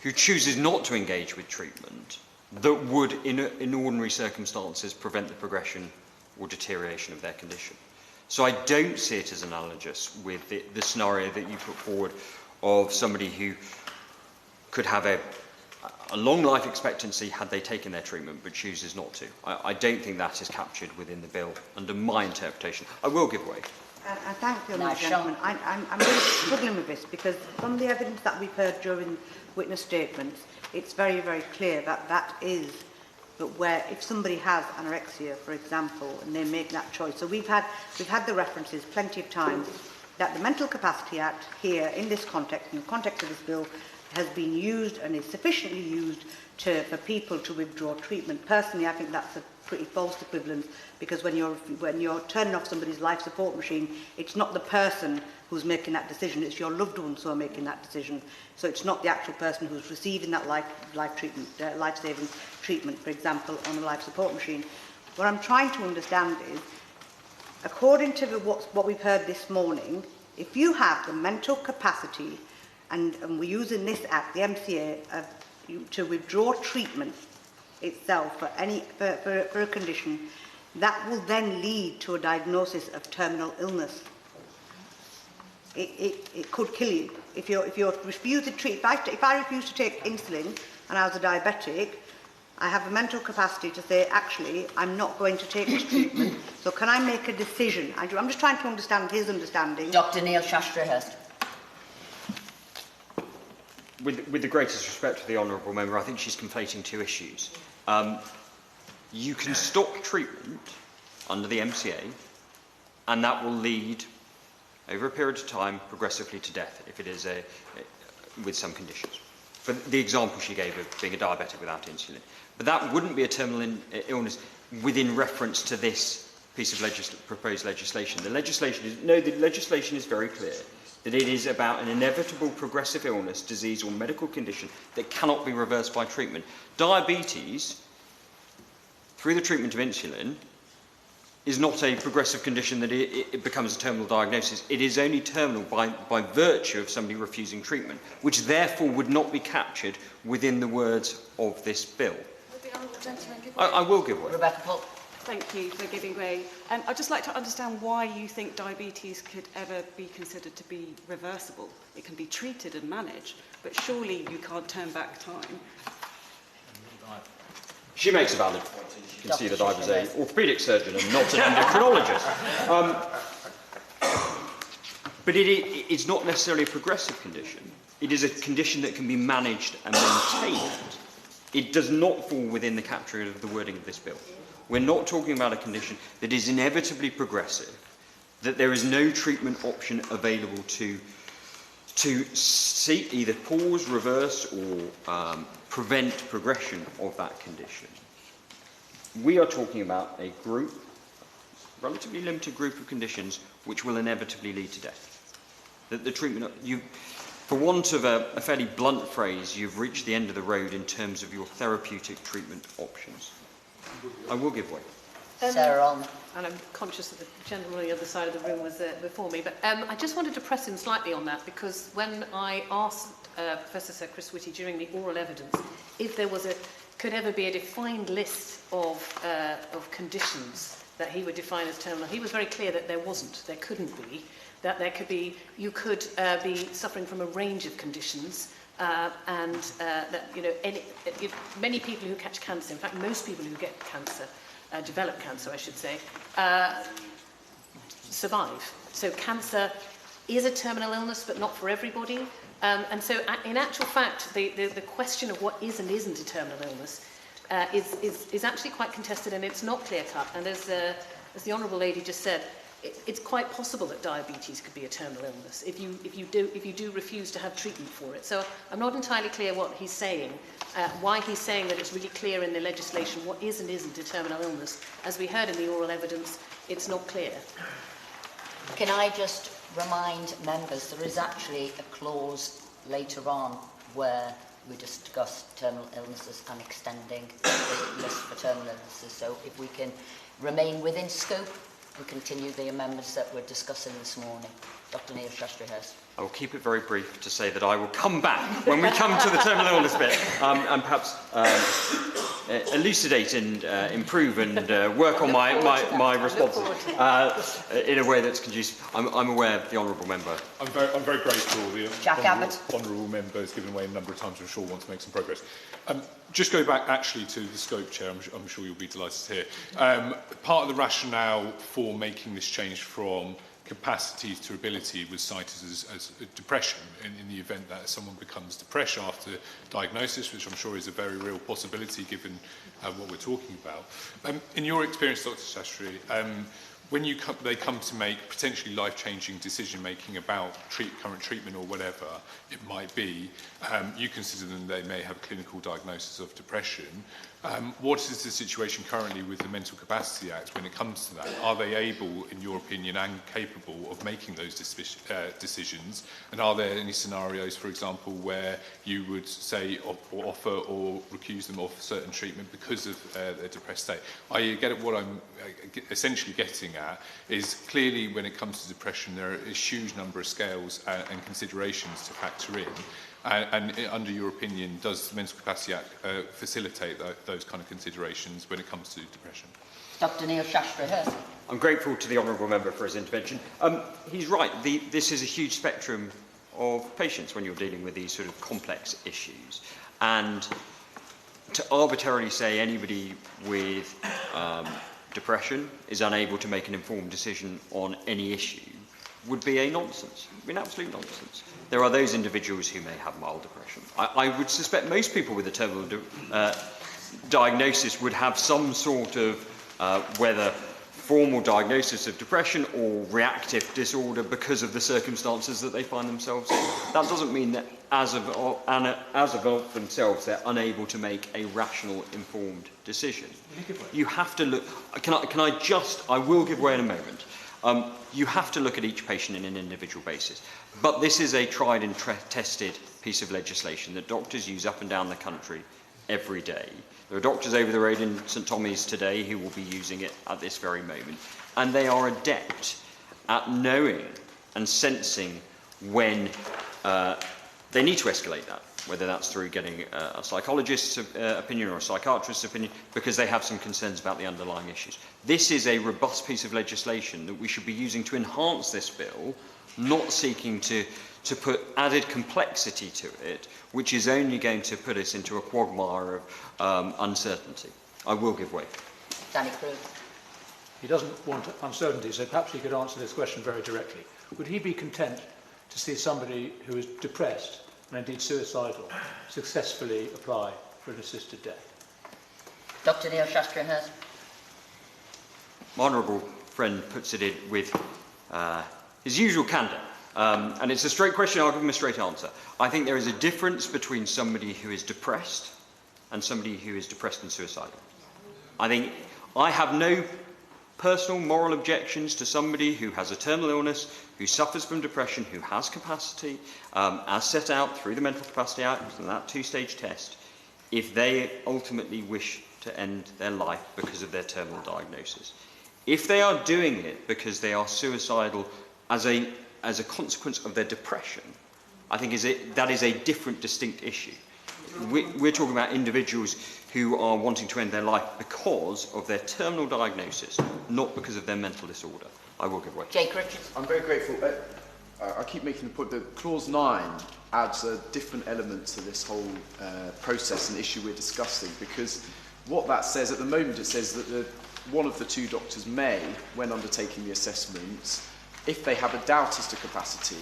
who chooses not to engage with treatment that would, in ordinary circumstances, prevent the progression or deterioration of their condition. So I don't see it as analogous with the scenario that you put forward of somebody who could have a long life expectancy had they taken their treatment but chooses not to. I don't think that is captured within the bill under my interpretation. I will give way. I thank you, gentlemen. I'm really struggling with this because from the evidence that we've heard during witness statements, it's very, very clear that that is where if somebody has anorexia, for example, and they make that choice. So we've had the references plenty of times that the Mental Capacity Act here in this context, in the context of this bill, has been used and is sufficiently used for people to withdraw treatment. Personally, I think that's a pretty false equivalence because when you're turning off somebody's life support machine, it's not the person who's making that decision, it's your loved ones who are making that decision. So it's not the actual person who's receiving that life-saving treatment, for example, on a life support machine. What I'm trying to understand is, according to what we've heard this morning, if you have the mental capacity, and we're using this act, the MCA, to withdraw treatment itself for a condition, that will then lead to a diagnosis of terminal illness. It could kill you. If you're refusing treatment, if I refuse to take insulin and I was a diabetic, I have a mental capacity to say, actually, I'm not going to take this treatment. So can I make a decision? I'm just trying to understand his understanding. Dr. Neil Shastrahurst. With the greatest respect to the honourable member, I think she's conflating two issues. You can stop treatment under the MCA, and that will lead, over a period of time, progressively to death, if it is with some conditions. For the example she gave of being a diabetic without insulin. But that wouldn't be a terminal illness within reference to this piece of proposed legislation. The legislation is very clear that it is about an inevitable progressive illness, disease or medical condition that cannot be reversed by treatment. Diabetes, through the treatment of insulin, is not a progressive condition that it becomes a terminal diagnosis. It is only terminal by virtue of somebody refusing treatment, which therefore would not be captured within the words of this bill. I will give way. Rebecca Polk. Thank you for giving way. I'd just like to understand why you think diabetes could ever be considered to be reversible. It can be treated and managed, but surely you can't turn back time. She makes a valid point. You can see that I was an orthopaedic surgeon and not an endocrinologist. But it's not necessarily a progressive condition. It is a condition that can be managed and maintained. It does not fall within the capture of the wording of this bill. We're not talking about a condition that is inevitably progressive, that there is no treatment option available to seek either pause, reverse, or prevent progression of that condition. We are talking about a group, relatively limited group of conditions, which will inevitably lead to death. That the treatment, for want of a fairly blunt phrase, you've reached the end of the road in terms of your therapeutic treatment options. I will give way. Sarah on. And I'm conscious that the gentleman on the other side of the room was before me, but I just wanted to press him slightly on that, because when I asked Professor Sir Chris Whitty during the oral evidence if there was could ever be a defined list of conditions that he would define as terminal, he was very clear that there wasn't, there couldn't be, that there could be, you could be suffering from a range of conditions, and that, many people who catch cancer, in fact most people who get cancer, develop cancer I should say, survive. So cancer is a terminal illness, but not for everybody. And so in actual fact, the question of what is and isn't a terminal illness is actually quite contested, and it's not clear-cut. And as the Honourable Lady just said, it's quite possible that diabetes could be a terminal illness if you do refuse to have treatment for it. So I'm not entirely clear what he's saying, why he's saying that it's really clear in the legislation what is and isn't a terminal illness. As we heard in the oral evidence, it's not clear. Can I just remind members there is actually a clause later on where we discuss terminal illnesses and extending the list for terminal illnesses. So if we can remain within scope and continue the amendments that we're discussing this morning. Dr. Neil Shastrahurst. I will keep it very brief to say that I will come back when we come to the terminal illness bit, and perhaps elucidate and improve and work on my responses in a way that's conducive. I'm aware of the honourable member. I'm very grateful. Jack Abbott. Honourable member has given way a number of times. I'm sure wants to make some progress. Just go back actually to the scope, Chair. I'm sure you'll be delighted to hear. Part of the rationale for making this change from capacity to ability was cited as depression in the event that someone becomes depressed after diagnosis, which I'm sure is a very real possibility given what we're talking about. In your experience, Dr. Sastry, when they come to make potentially life-changing decision-making about current treatment or whatever it might be, you consider them they may have a clinical diagnosis of depression. What is the situation currently with the Mental Capacity Act when it comes to that? Are they able, in your opinion, and capable of making those decisions? And are there any scenarios, for example, where you would say or offer or recuse them of certain treatment because of their depressed state? What I'm essentially getting at is clearly when it comes to depression, there are a huge number of scales and considerations to factor in. And under your opinion, does the Mental Capacity Act facilitate those kind of considerations when it comes to depression? Dr. Neil Shastri-Hurst. I'm grateful to the honourable member for his intervention. He's right. This is a huge spectrum of patients when you're dealing with these sort of complex issues. And to arbitrarily say anybody with depression is unable to make an informed decision on any issue would be a nonsense. It would be an absolute nonsense. There are those individuals who may have mild depression. I would suspect most people with a terminal diagnosis would have some sort of, whether formal diagnosis of depression or reactive disorder because of the circumstances that they find themselves in. That doesn't mean that as of themselves they're unable to make a rational, informed decision. You have to look. I will give way in a moment. You have to look at each patient in an individual basis. But this is a tried and tested piece of legislation that doctors use up and down the country every day. There are doctors over the road in St Thomas today who will be using it at this very moment. And they are adept at knowing and sensing when they need to escalate that, whether that's through getting a psychologist's opinion or a psychiatrist's opinion, because they have some concerns about the underlying issues. This is a robust piece of legislation that we should be using to enhance this bill, not seeking to put added complexity to it, which is only going to put us into a quagmire of uncertainty. I will give way. Danny Cruz. He doesn't want uncertainty, so perhaps he could answer this question very directly. Would he be content to see somebody who is depressed and indeed suicidal successfully apply for an assisted death? Dr. Neil Shastri-Hurst. My honourable friend puts it in with his usual candour. And it's a straight question, I'll give him a straight answer. I think there is a difference between somebody who is depressed and somebody who is depressed and suicidal. I think I have no personal moral objections to somebody who has a terminal illness, who suffers from depression, who has capacity, as set out through the Mental Capacity Act and that two-stage test, if they ultimately wish to end their life because of their terminal diagnosis. If they are doing it because they are suicidal as a consequence of their depression, I think that is a different, distinct issue. We're talking about individuals who are wanting to end their life because of their terminal diagnosis, not because of their mental disorder. I will give way. Jake Richards. I'm very grateful. I keep making the point that Clause 9 adds a different element to this whole process and issue we're discussing, because what that says at the moment, it says that one of the two doctors may, when undertaking the assessment, if they have a doubt as to capacity,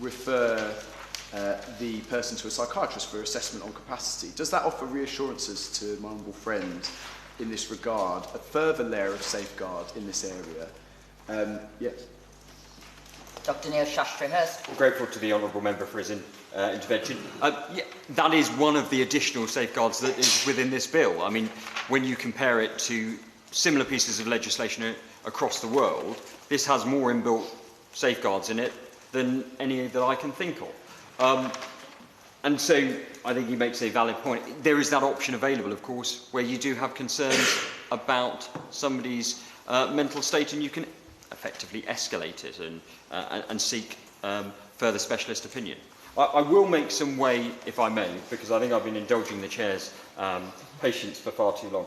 refer the person to a psychiatrist for assessment on capacity. Does that offer reassurances to my honourable friend in this regard, a further layer of safeguard in this area? Yes. Dr. Neil Shastri-Hurst. I'm grateful to the honourable member for his intervention. That is one of the additional safeguards that is within this bill. I mean, when you compare it to similar pieces of legislation across the world, this has more inbuilt safeguards in it than any that I can think of. And so I think he makes a valid point. There is that option available, of course, where you do have concerns about somebody's mental state, and you can effectively escalate it and seek further specialist opinion. I will make some way, if I may, because I think I've been indulging the Chair's patience for far too long.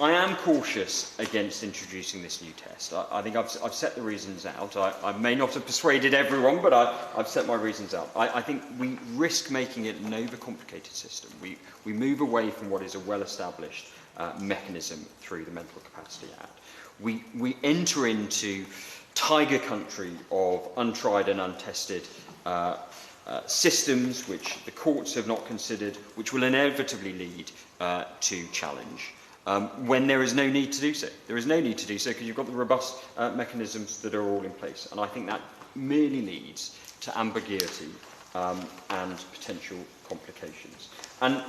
I am cautious against introducing this new test. I think I've set the reasons out. I may not have persuaded everyone, but I've set my reasons out. I think we risk making it an overcomplicated system. We move away from what is a well-established mechanism through the Mental Capacity Act. We enter into tiger country of untried and untested systems which the courts have not considered, which will inevitably lead to challenge. When there is no need to do so. There is no need to do so because you've got the robust mechanisms that are all in place. And I think that merely leads to ambiguity and potential complications. And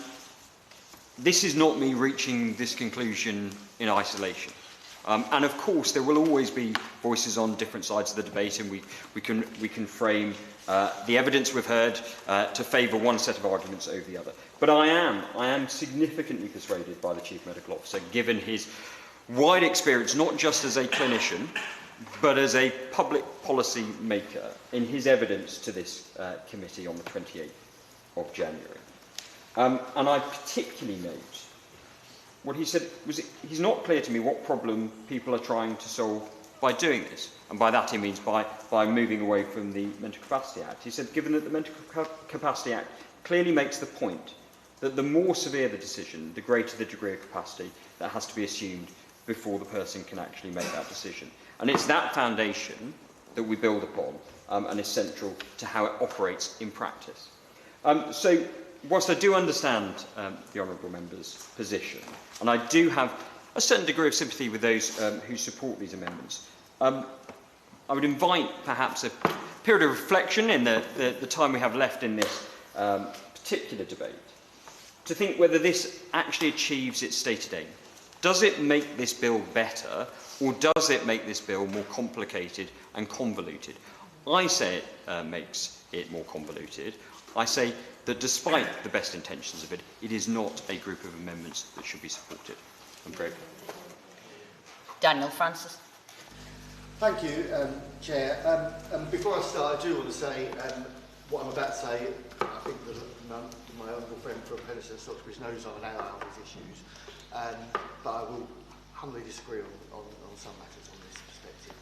this is not me reaching this conclusion in isolation. And of course, there will always be voices on different sides of the debate, and we can frame the evidence we've heard to favour one set of arguments over the other. But I am significantly persuaded by the Chief Medical Officer, given his wide experience, not just as a clinician, but as a public policy maker, in his evidence to this committee on the 28th of January. And I particularly note what he said was he's not clear to me what problem people are trying to solve by doing this. And by that he means by moving away from the Mental Capacity Act. He said, given that the Mental Capacity Act clearly makes the point that the more severe the decision, the greater the degree of capacity that has to be assumed before the person can actually make that decision. And it's that foundation that we build upon and is central to how it operates in practice. So, whilst I do understand the Honourable Member's position, and I do have a certain degree of sympathy with those who support these amendments, I would invite perhaps a period of reflection in the time we have left in this particular debate to think whether this actually achieves its stated aim. Does it make this bill better, or does it make this bill more complicated and convoluted? I say it makes it more convoluted. I say that despite the best intentions of it, it is not a group of amendments that should be supported. I'm grateful. Daniel Francis. Thank you, Chair. Before I start, I do want to say what I'm about to say. I think that my honourable friend from Henderson Stockbridge knows I'm an ally on these issues, but I will humbly disagree on some matters on this perspective.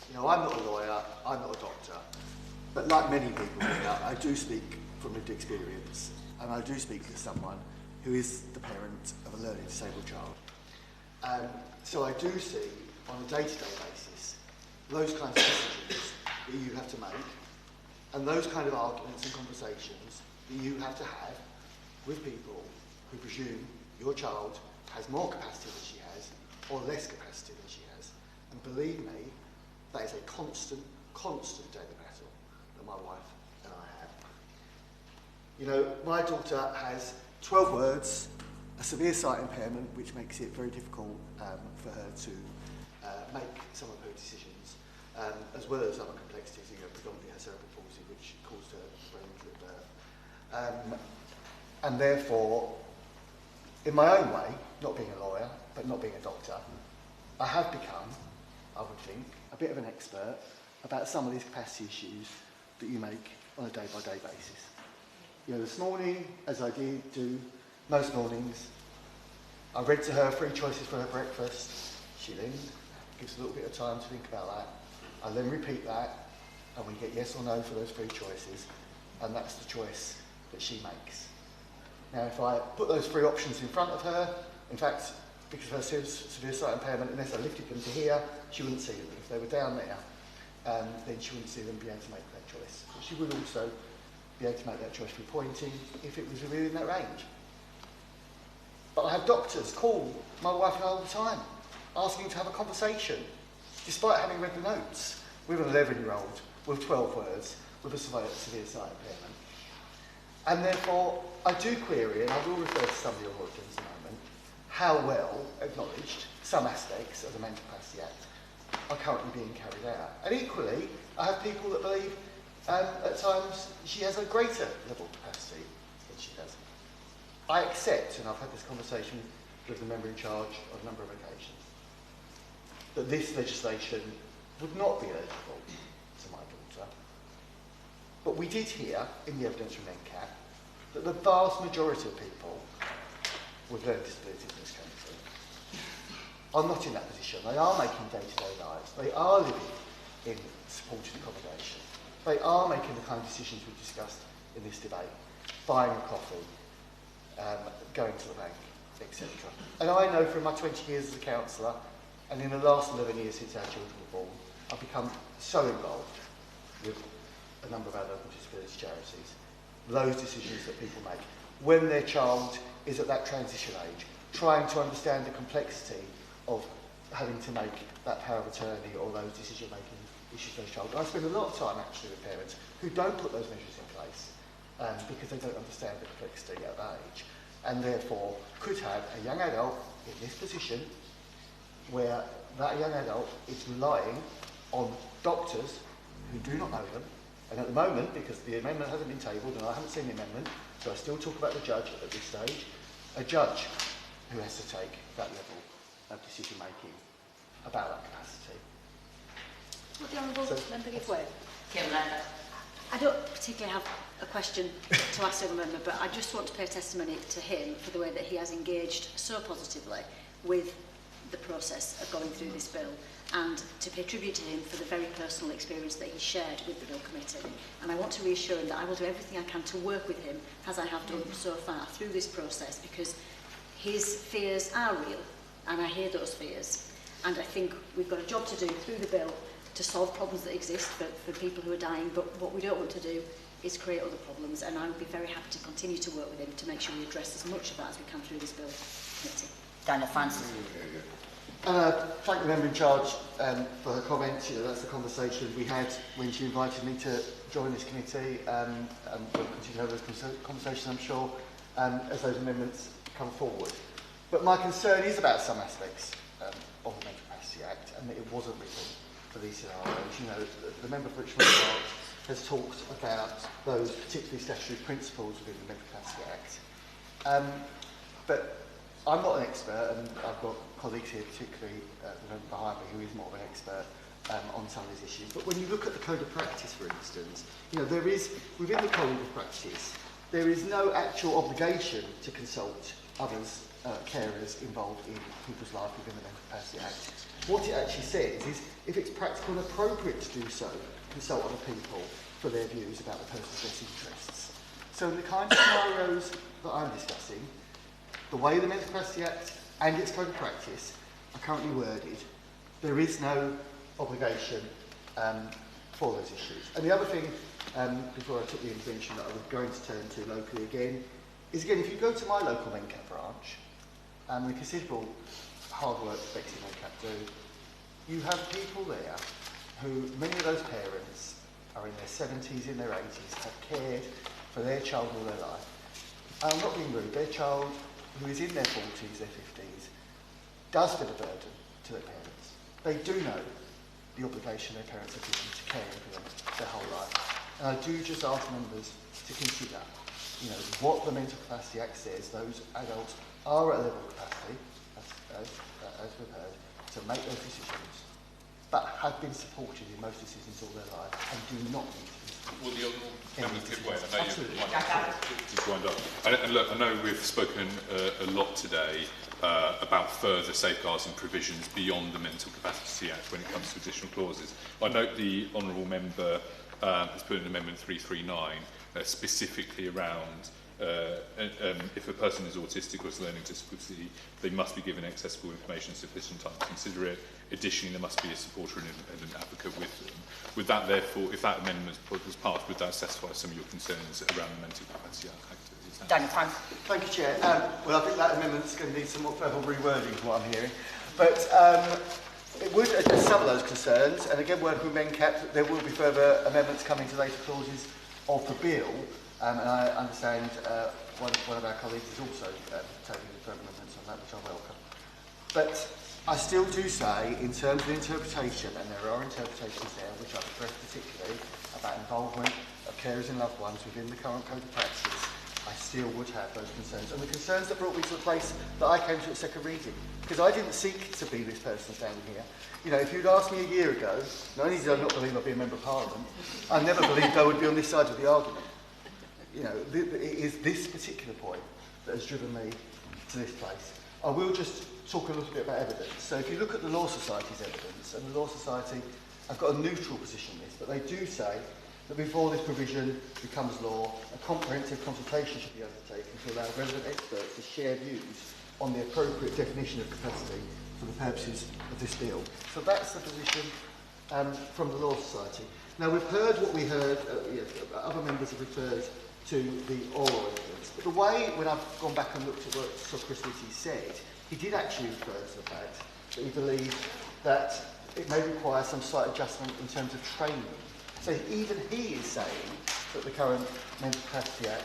You know, I'm not a lawyer, I'm not a doctor, but like many people here, I do speak from lived experience, and I do speak as someone who is the parent of a learning disabled child. So I do see, on a day-to-day basis, those kinds of decisions that you have to make, and those kind of arguments and conversations that you have to have with people who presume your child has more capacity than she has, or less capacity than she has. And believe me, that is a constant daily battle that my wife and I have. You know, my daughter has 12 words, a severe sight impairment, which makes it very difficult for her to make some of her decisions, as well as other complexities, you know, predominantly her cerebral palsy, which caused her brain injury at birth. And therefore, in my own way, not being a lawyer, but not being a doctor, I have become, I would think, a bit of an expert about some of these capacity issues that you make on a day-by-day basis. You know, this morning, as I do most mornings, I read to her 3 choices for her breakfast. She then gives a little bit of time to think about that. I then repeat that, and we get yes or no for those 3 choices, and that's the choice that she makes. Now, if I put those 3 options in front of her, in fact, because of her severe sight impairment, unless I lifted them to here, she wouldn't see them. If they were down there, then she wouldn't see them be able to make that choice. But she would also be able to make that choice through pointing if it was within that range. But I have doctors call my wife and I all the time, asking to have a conversation, despite having read the notes, with an 11-year-old with 12 words with a severe sight impairment. And therefore, I do query, and I will refer to some of your origins in a moment, how well acknowledged some aspects of the Mental Capacity Act are currently being carried out. And equally, I have people that believe at times she has a greater level of capacity than she does. I accept, and I've had this conversation with the member in charge on a number of occasions, that this legislation would not be eligible to my daughter. But we did hear in the evidence from NCAT that the vast majority of people with learning disabilities in this country are not in that position. They are making day-to-day lives. They are living in supported accommodation. They are making the kind of decisions we've discussed in this debate, buying a coffee, going to the bank, etc. And I know from my 20 years as a counsellor, and in the last 11 years since our children were born, I've become so involved with a number of our local disability charities, those decisions that people make when their child is at that transition age, trying to understand the complexity of having to make that power of attorney or those decision-making issues for their child. I spend a lot of time actually with parents who don't put those measures in place because they don't understand the complexity at that age, and therefore could have a young adult in this position where that young adult is relying on doctors who do not know them. And at the moment, because the amendment hasn't been tabled and I haven't seen the amendment, so I still talk about the judge at this stage, a judge who has to take that level of decision making about that capacity. Would the Honourable Member give way? Kim, I don't particularly have a question to ask the member, but I just want to pay testimony to him for the way that he has engaged so positively with the process of going through this bill, and to pay tribute to him for the very personal experience that he shared with the Bill Committee. And I want to reassure him that I will do everything I can to work with him, as I have done so far through this process, because his fears are real, and I hear those fears. And I think we've got a job to do through the bill to solve problems that exist for people who are dying, but what we don't want to do is create other problems, and I will be very happy to continue to work with him to make sure we address as much of that as we can through this bill committee. Daniel Francis. Thank the member in charge for her comments. You know, that's the conversation we had when she invited me to join this committee, and we'll continue to have those conversations, I'm sure, as those amendments come forward. But my concern is about some aspects of the Mental Capacity Act, and that it wasn't written for these scenarios. You know, the member for Richmond Park has talked about those particularly statutory principles within the Mental Capacity Act. But I'm not an expert, and I've got colleagues here, particularly the member behind me, who is more of an expert on some of these issues. But when you look at the Code of Practice, for instance, you know, there is, within the Code of Practice, there is no actual obligation to consult others, carers involved in people's life within the Mental Capacity Act. What it actually says is, if it's practical and appropriate to do so, consult other people for their views about the person's best interests. So in the kind of scenarios that I'm discussing, the way the Mental Capacity Act and its Code of Practice are currently worded, there is no obligation for those issues. And the other thing, before I took the intervention, that I was going to turn to locally again, is again, if you go to my local MenCap branch, and the considerable hard work that Bexley MenCap do, you have people there who, many of those parents are in their 70s, in their 80s, have cared for their child all their life. And I'm not being rude, their child, who is in their 40s, their 50s, does feel a burden to their parents. They do know the obligation their parents are given to caring for them their whole life. And I do just ask members to consider, you know, what the Mental Capacity Act says. Those adults are at a level of capacity, as we've heard, to make those decisions, but have been supported in most decisions all their life and do not need to be supported. Will the other members give way? I know you've just wound up. And look, I know we've spoken a lot today about further safeguards and provisions beyond the Mental Capacity Act when it comes to additional clauses. I note the honourable member has put in Amendment 339 specifically around if a person is autistic or has a learning disability, they must be given accessible information in sufficient time to consider it. Additionally, there must be a supporter and independent advocate with them. Would that, therefore, if that amendment was passed, would that satisfy some of your concerns around the Mental Capacity Act? Daniel Frank. Thank you, Chair. Well, I think that amendment's going to need some more further rewording from what I'm hearing. But it would address some of those concerns, and again, working with MenCap, there will be further amendments coming to later clauses of the bill. And I understand one of our colleagues is also taking further amendments on that, which I welcome. But I still do say, in terms of interpretation, and there are interpretations there which I've addressed particularly about involvement of carers and loved ones within the current Code of Practice, I still would have those concerns. And the concerns that brought me to the place that I came to at second reading because I didn't seek to be this person standing here. You know, if you'd asked me a year ago, not only did I not believe I'd be a Member of Parliament, I never believed I would be on this side of the argument. You know, it is this particular point that has driven me to this place. I will just talk a little bit about evidence. So if you look at the Law Society's evidence, and the Law Society have got a neutral position on this, but they do say that before this provision becomes law, a comprehensive consultation should be undertaken to allow relevant experts to share views on the appropriate definition of capacity for the purposes of this bill. So that's the position from the Law Society. Now we've heard what we heard, other members have referred to the oral evidence, but the way, when I've gone back and looked at what Sir Chris Whitty said, he did actually refer to the fact that he believed that it may require some slight adjustment in terms of training. So even he is saying that the current Mental Capacity Act,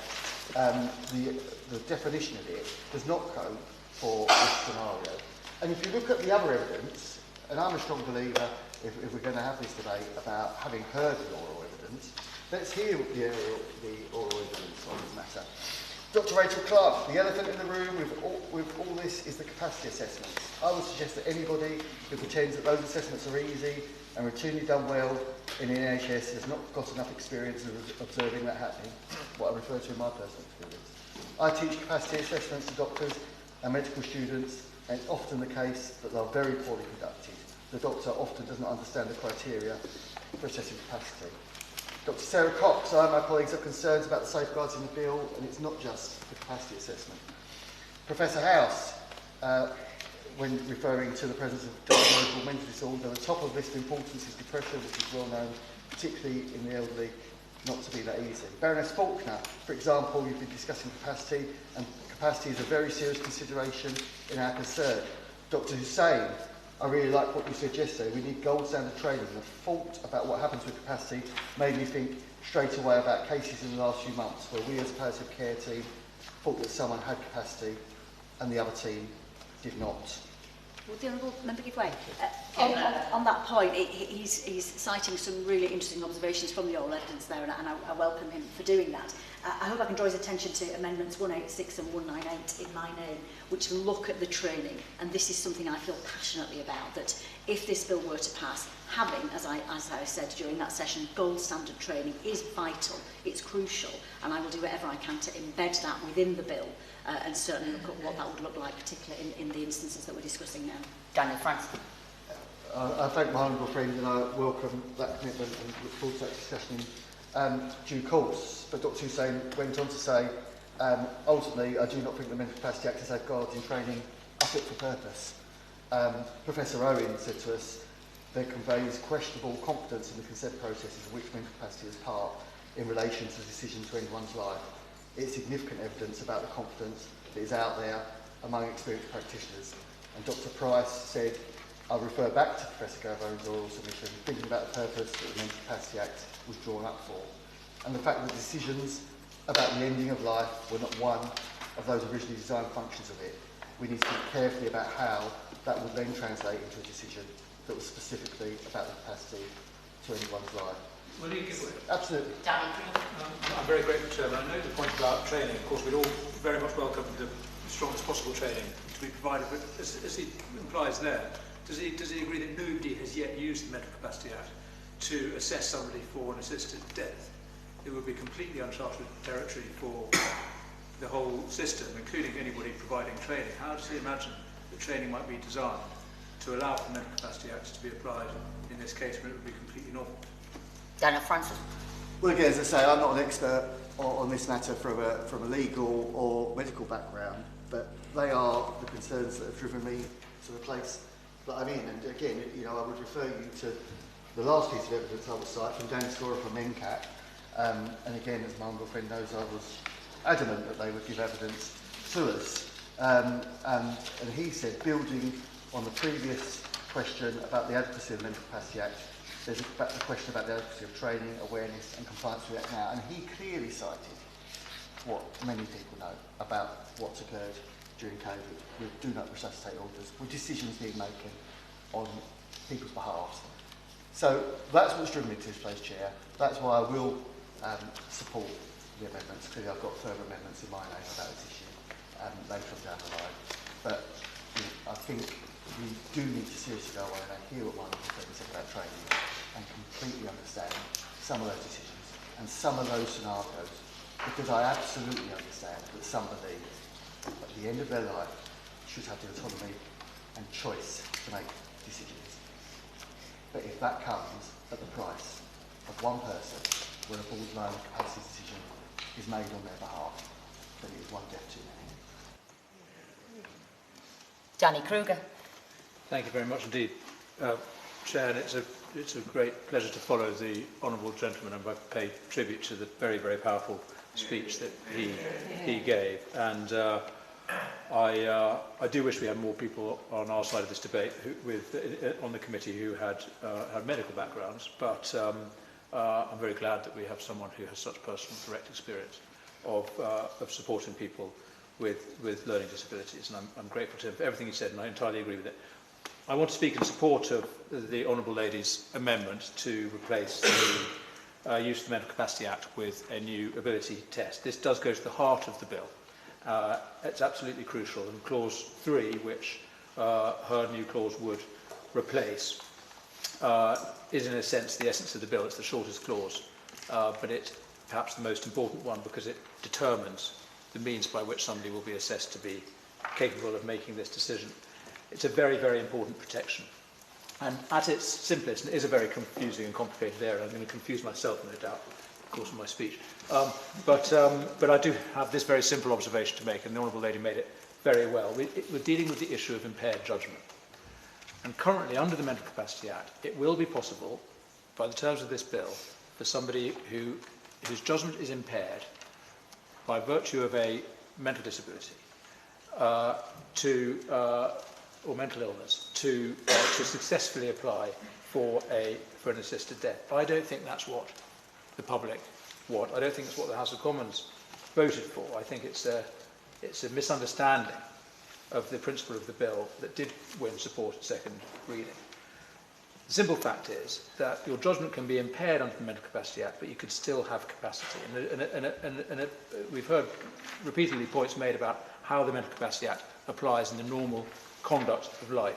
the definition of it, does not code for this scenario. And if you look at the other evidence, and I'm a strong believer, if we're going to have this debate about having heard the oral evidence, let's hear the oral evidence on this matter. Dr. Rachel Clark, the elephant in the room with all this is the capacity assessments. I would suggest that anybody who pretends that those assessments are easy and routinely done well in the NHS has not got enough experience of observing that happening, what I refer to in my personal experience. I teach capacity assessments to doctors and medical students, and it's often the case that they're very poorly conducted. The doctor often does not understand the criteria for assessing capacity. Dr. Sarah Cox, I and my colleagues have concerns about the safeguards in the bill, and it's not just the capacity assessment. Professor House, when referring to the presence of diagnosable mental disorder, the top of the list of importance is depression, which is well known, particularly in the elderly, not to be that easy. Baroness Faulkner, for example, you've been discussing capacity, and capacity is a very serious consideration in our concern. Dr. Hussain, I really like what you said yesterday. We need gold standard training. The thought about what happens with capacity made me think straight away about cases in the last few months where we as a palliative care team thought that someone had capacity and the other team did not. Would the Honourable Member give way? On that point, he's citing some really interesting observations from the oral evidence there, and I welcome him for doing that. I hope I can draw his attention to Amendments 186 and 198 in my name, which look at the training, and this is something I feel passionately about, that if this bill were to pass, having, as I said during that session, gold standard training is vital, it's crucial, and I will do whatever I can to embed that within the bill, and certainly look at what that would look like, particularly in the instances that we're discussing now. Daniel Francis. I thank my honourable friend, and I welcome that commitment and look forward to that discussion in due course. But Dr. Hussain went on to say, ultimately, I do not think the Mental Capacity Act and safeguards in training are fit for purpose. Professor Owen said to us, there conveys questionable confidence in the consent processes of which mental capacity is part in relation to the decision to end one's life. It's significant evidence about the confidence that is out there among experienced practitioners. And Dr. Price said, I'll refer back to Professor Garbone's oral submission, thinking about the purpose that the Mental Capacity Act was drawn up for, and the fact that decisions about the ending of life were not one of those originally designed functions of it. We need to think carefully about how that would then translate into a decision that was specifically about the capacity to end one's life. Will you give way? Absolutely. I'm very grateful, Chairman. I know the point about training. Of course, we'd all very much welcome the strongest possible training to be provided, but as he implies there, does he agree that nobody has yet used the Mental Capacity Act to assess somebody for an assisted death? It would be completely uncharted territory for the whole system, including anybody providing training. How does he imagine that training might be designed to allow for Mental Capacity Acts to be applied in this case when it would be completely novel? Daniel Francis. Well, again, as I say, I'm not an expert on this matter from a legal or medical background, but they are the concerns that have driven me to the place that I'm in. And again, you know, I would refer you to the last piece of evidence I will cite from Danny Storer from MenCat. And again, as my honourable friend knows, I was adamant that they would give evidence to us. And he said, building on the previous question about the adequacy of the Mental Capacity Act, there's a question about the adequacy of training, awareness and compliance with that now. And he clearly cited what many people know about what's occurred during COVID with do not resuscitate orders, with decisions being made on people's behalf. So that's what's driven me to this place, Chair. That's why I will support the amendments. Clearly I've got further amendments in my name about this issue later on down the line. But you know, I think we do need to seriously go away, and I hear what my friend said about training, and completely understand some of those decisions and some of those scenarios, because I absolutely understand that somebody at the end of their life should have the autonomy and choice to make decisions. But if that comes at the price of one person, where a borderline capacity decision is made on their behalf, then it is one death too many. Danny Kruger. Thank you very much indeed, Chair. And it's a great pleasure to follow the honourable gentleman, and I pay tribute to the very, very powerful speech that he gave. And I do wish we had more people on our side of this debate on the committee who had medical backgrounds, but I'm very glad that we have someone who has such personal direct experience of supporting people with learning disabilities, and I'm grateful to him for everything he said, and I entirely agree with it. I want to speak in support of the Honourable Lady's amendment to replace the Use of the Mental Capacity Act with a new ability test. This does go to the heart of the bill. It's absolutely crucial, and Clause 3, which her new clause would replace, is in a sense the essence of the bill. It's the shortest clause, but it's perhaps the most important one because it determines the means by which somebody will be assessed to be capable of making this decision. It's a very, very important protection. And at its simplest, and it is a very confusing and complicated area, I'm going to confuse myself, no doubt, of course, in my speech. But I do have this very simple observation to make, and the Honourable Lady made it very well. We're dealing with the issue of impaired judgment. And currently, under the Mental Capacity Act, it will be possible, by the terms of this bill, for somebody whose judgment is impaired by virtue of a mental disability or mental illness to successfully apply for an assisted death. I don't think that's what the public want. I don't think it's what the House of Commons voted for. I think it's a misunderstanding of the principle of the bill that did win support at second reading. The simple fact is that your judgment can be impaired under the Mental Capacity Act, but you could still have capacity. And we've heard repeatedly points made about how the Mental Capacity Act applies in the normal conduct of life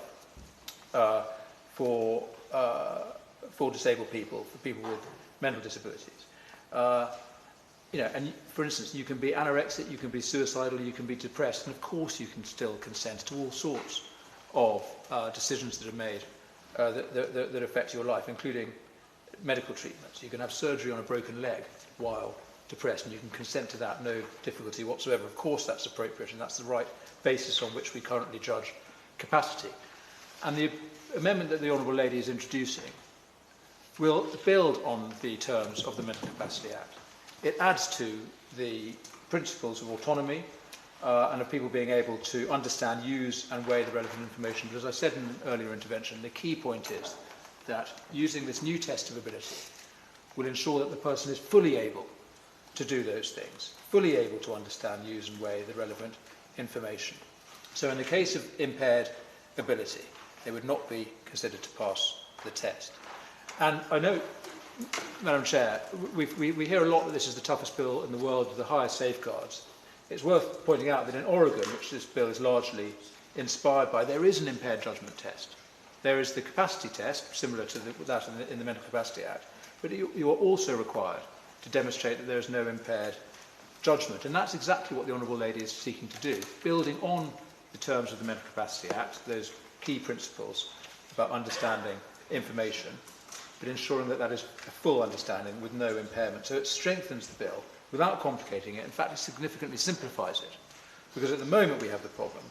for disabled people, for people with mental disabilities. And for instance, you can be anorexic, you can be suicidal, you can be depressed, and of course you can still consent to all sorts of decisions that are made that affect your life, including medical treatments. You can have surgery on a broken leg while depressed, and you can consent to that, no difficulty whatsoever. Of course that's appropriate, and that's the right basis on which we currently judge capacity. And the amendment that the Honourable Lady is introducing will build on the terms of the Mental Capacity Act. It adds to the principles of autonomy and of people being able to understand, use and weigh the relevant information. But as I said in an earlier intervention, the key point is that using this new test of ability will ensure that the person is fully able to do those things, fully able to understand, use and weigh the relevant information. So in the case of impaired ability, they would not be considered to pass the test. And I know, Madam Chair, we hear a lot that this is the toughest bill in the world with the highest safeguards. It's worth pointing out that in Oregon, which this bill is largely inspired by, there is an impaired judgment test. There is the capacity test, similar to that in the Mental Capacity Act, but you are also required to demonstrate that there is no impaired judgment. And that's exactly what the Honourable Lady is seeking to do, building on the terms of the Mental Capacity Act, those key principles about understanding information, but ensuring that that is a full understanding with no impairment. So it strengthens the bill without complicating it. In fact, it significantly simplifies it. Because at the moment we have the problem,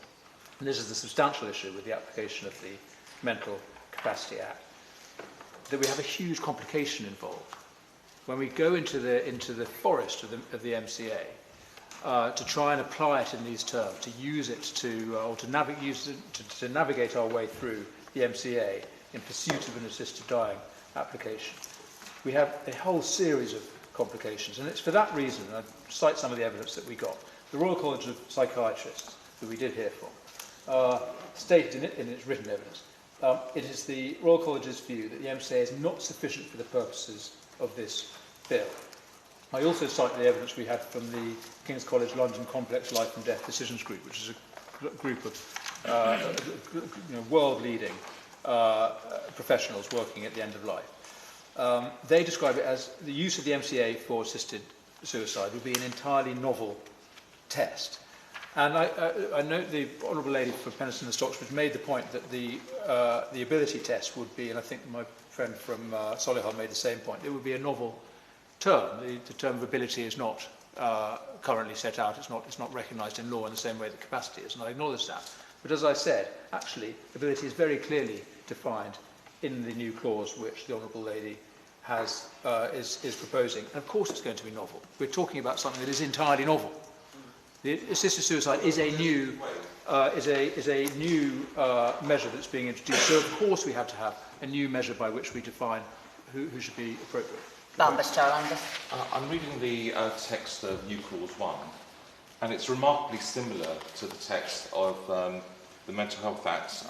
and this is the substantial issue with the application of the Mental Capacity Act, that we have a huge complication involved. When we go into the forest of the MCA to try and apply it in these terms, to use it to navigate our way through the MCA in pursuit of an assisted dying application, we have a whole series of complications. And it's for that reason, and I cite some of the evidence that we got, the Royal College of Psychiatrists, who we did hear from, stated in its written evidence, it is the Royal College's view that the MCA is not sufficient for the purposes of this bill. I also cite the evidence we had from the King's College London Complex Life and Death Decisions Group, which is a group of world-leading professionals working at the end of life. They describe it as the use of the MCA for assisted suicide would be an entirely novel test. And I note the Honourable Lady for Penistone and Stocksbridge made the point that the ability test would be, and I think my friend from Solihull made the same point, it would be a novel term. The term of ability is not currently set out, it's not recognised in law in the same way that capacity is, and I acknowledge that. But as I said, actually, ability is very clearly defined in the new clause which the Honourable Lady is proposing. And of course it's going to be novel. We're talking about something that is entirely novel. The assisted suicide is a new measure that's being introduced. So of course we have to have a new measure by which we define who should be appropriate. I'm reading the text of New Clause 1, and it's remarkably similar to the text of the Mental Health Act,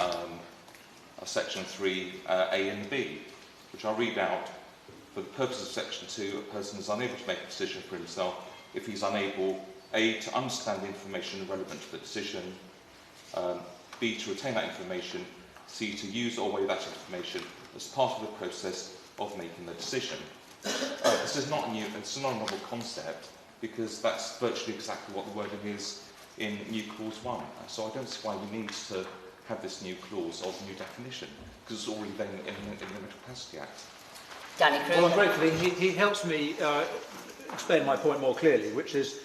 Section 3, A and B, which I'll read out. For the purpose of Section 2, a person is unable to make a decision for himself if he's unable, A, to understand the information relevant to the decision, B, to retain that information, C, to use or weigh that information as part of the process of making the decision. This is not new, it's not a novel concept, because that's virtually exactly what the wording is in New Clause 1. So I don't see why we need to have this new clause or new definition, because it's already there in the Mental Capacity Act. Well, I'm grateful. He helps me explain my point more clearly, which is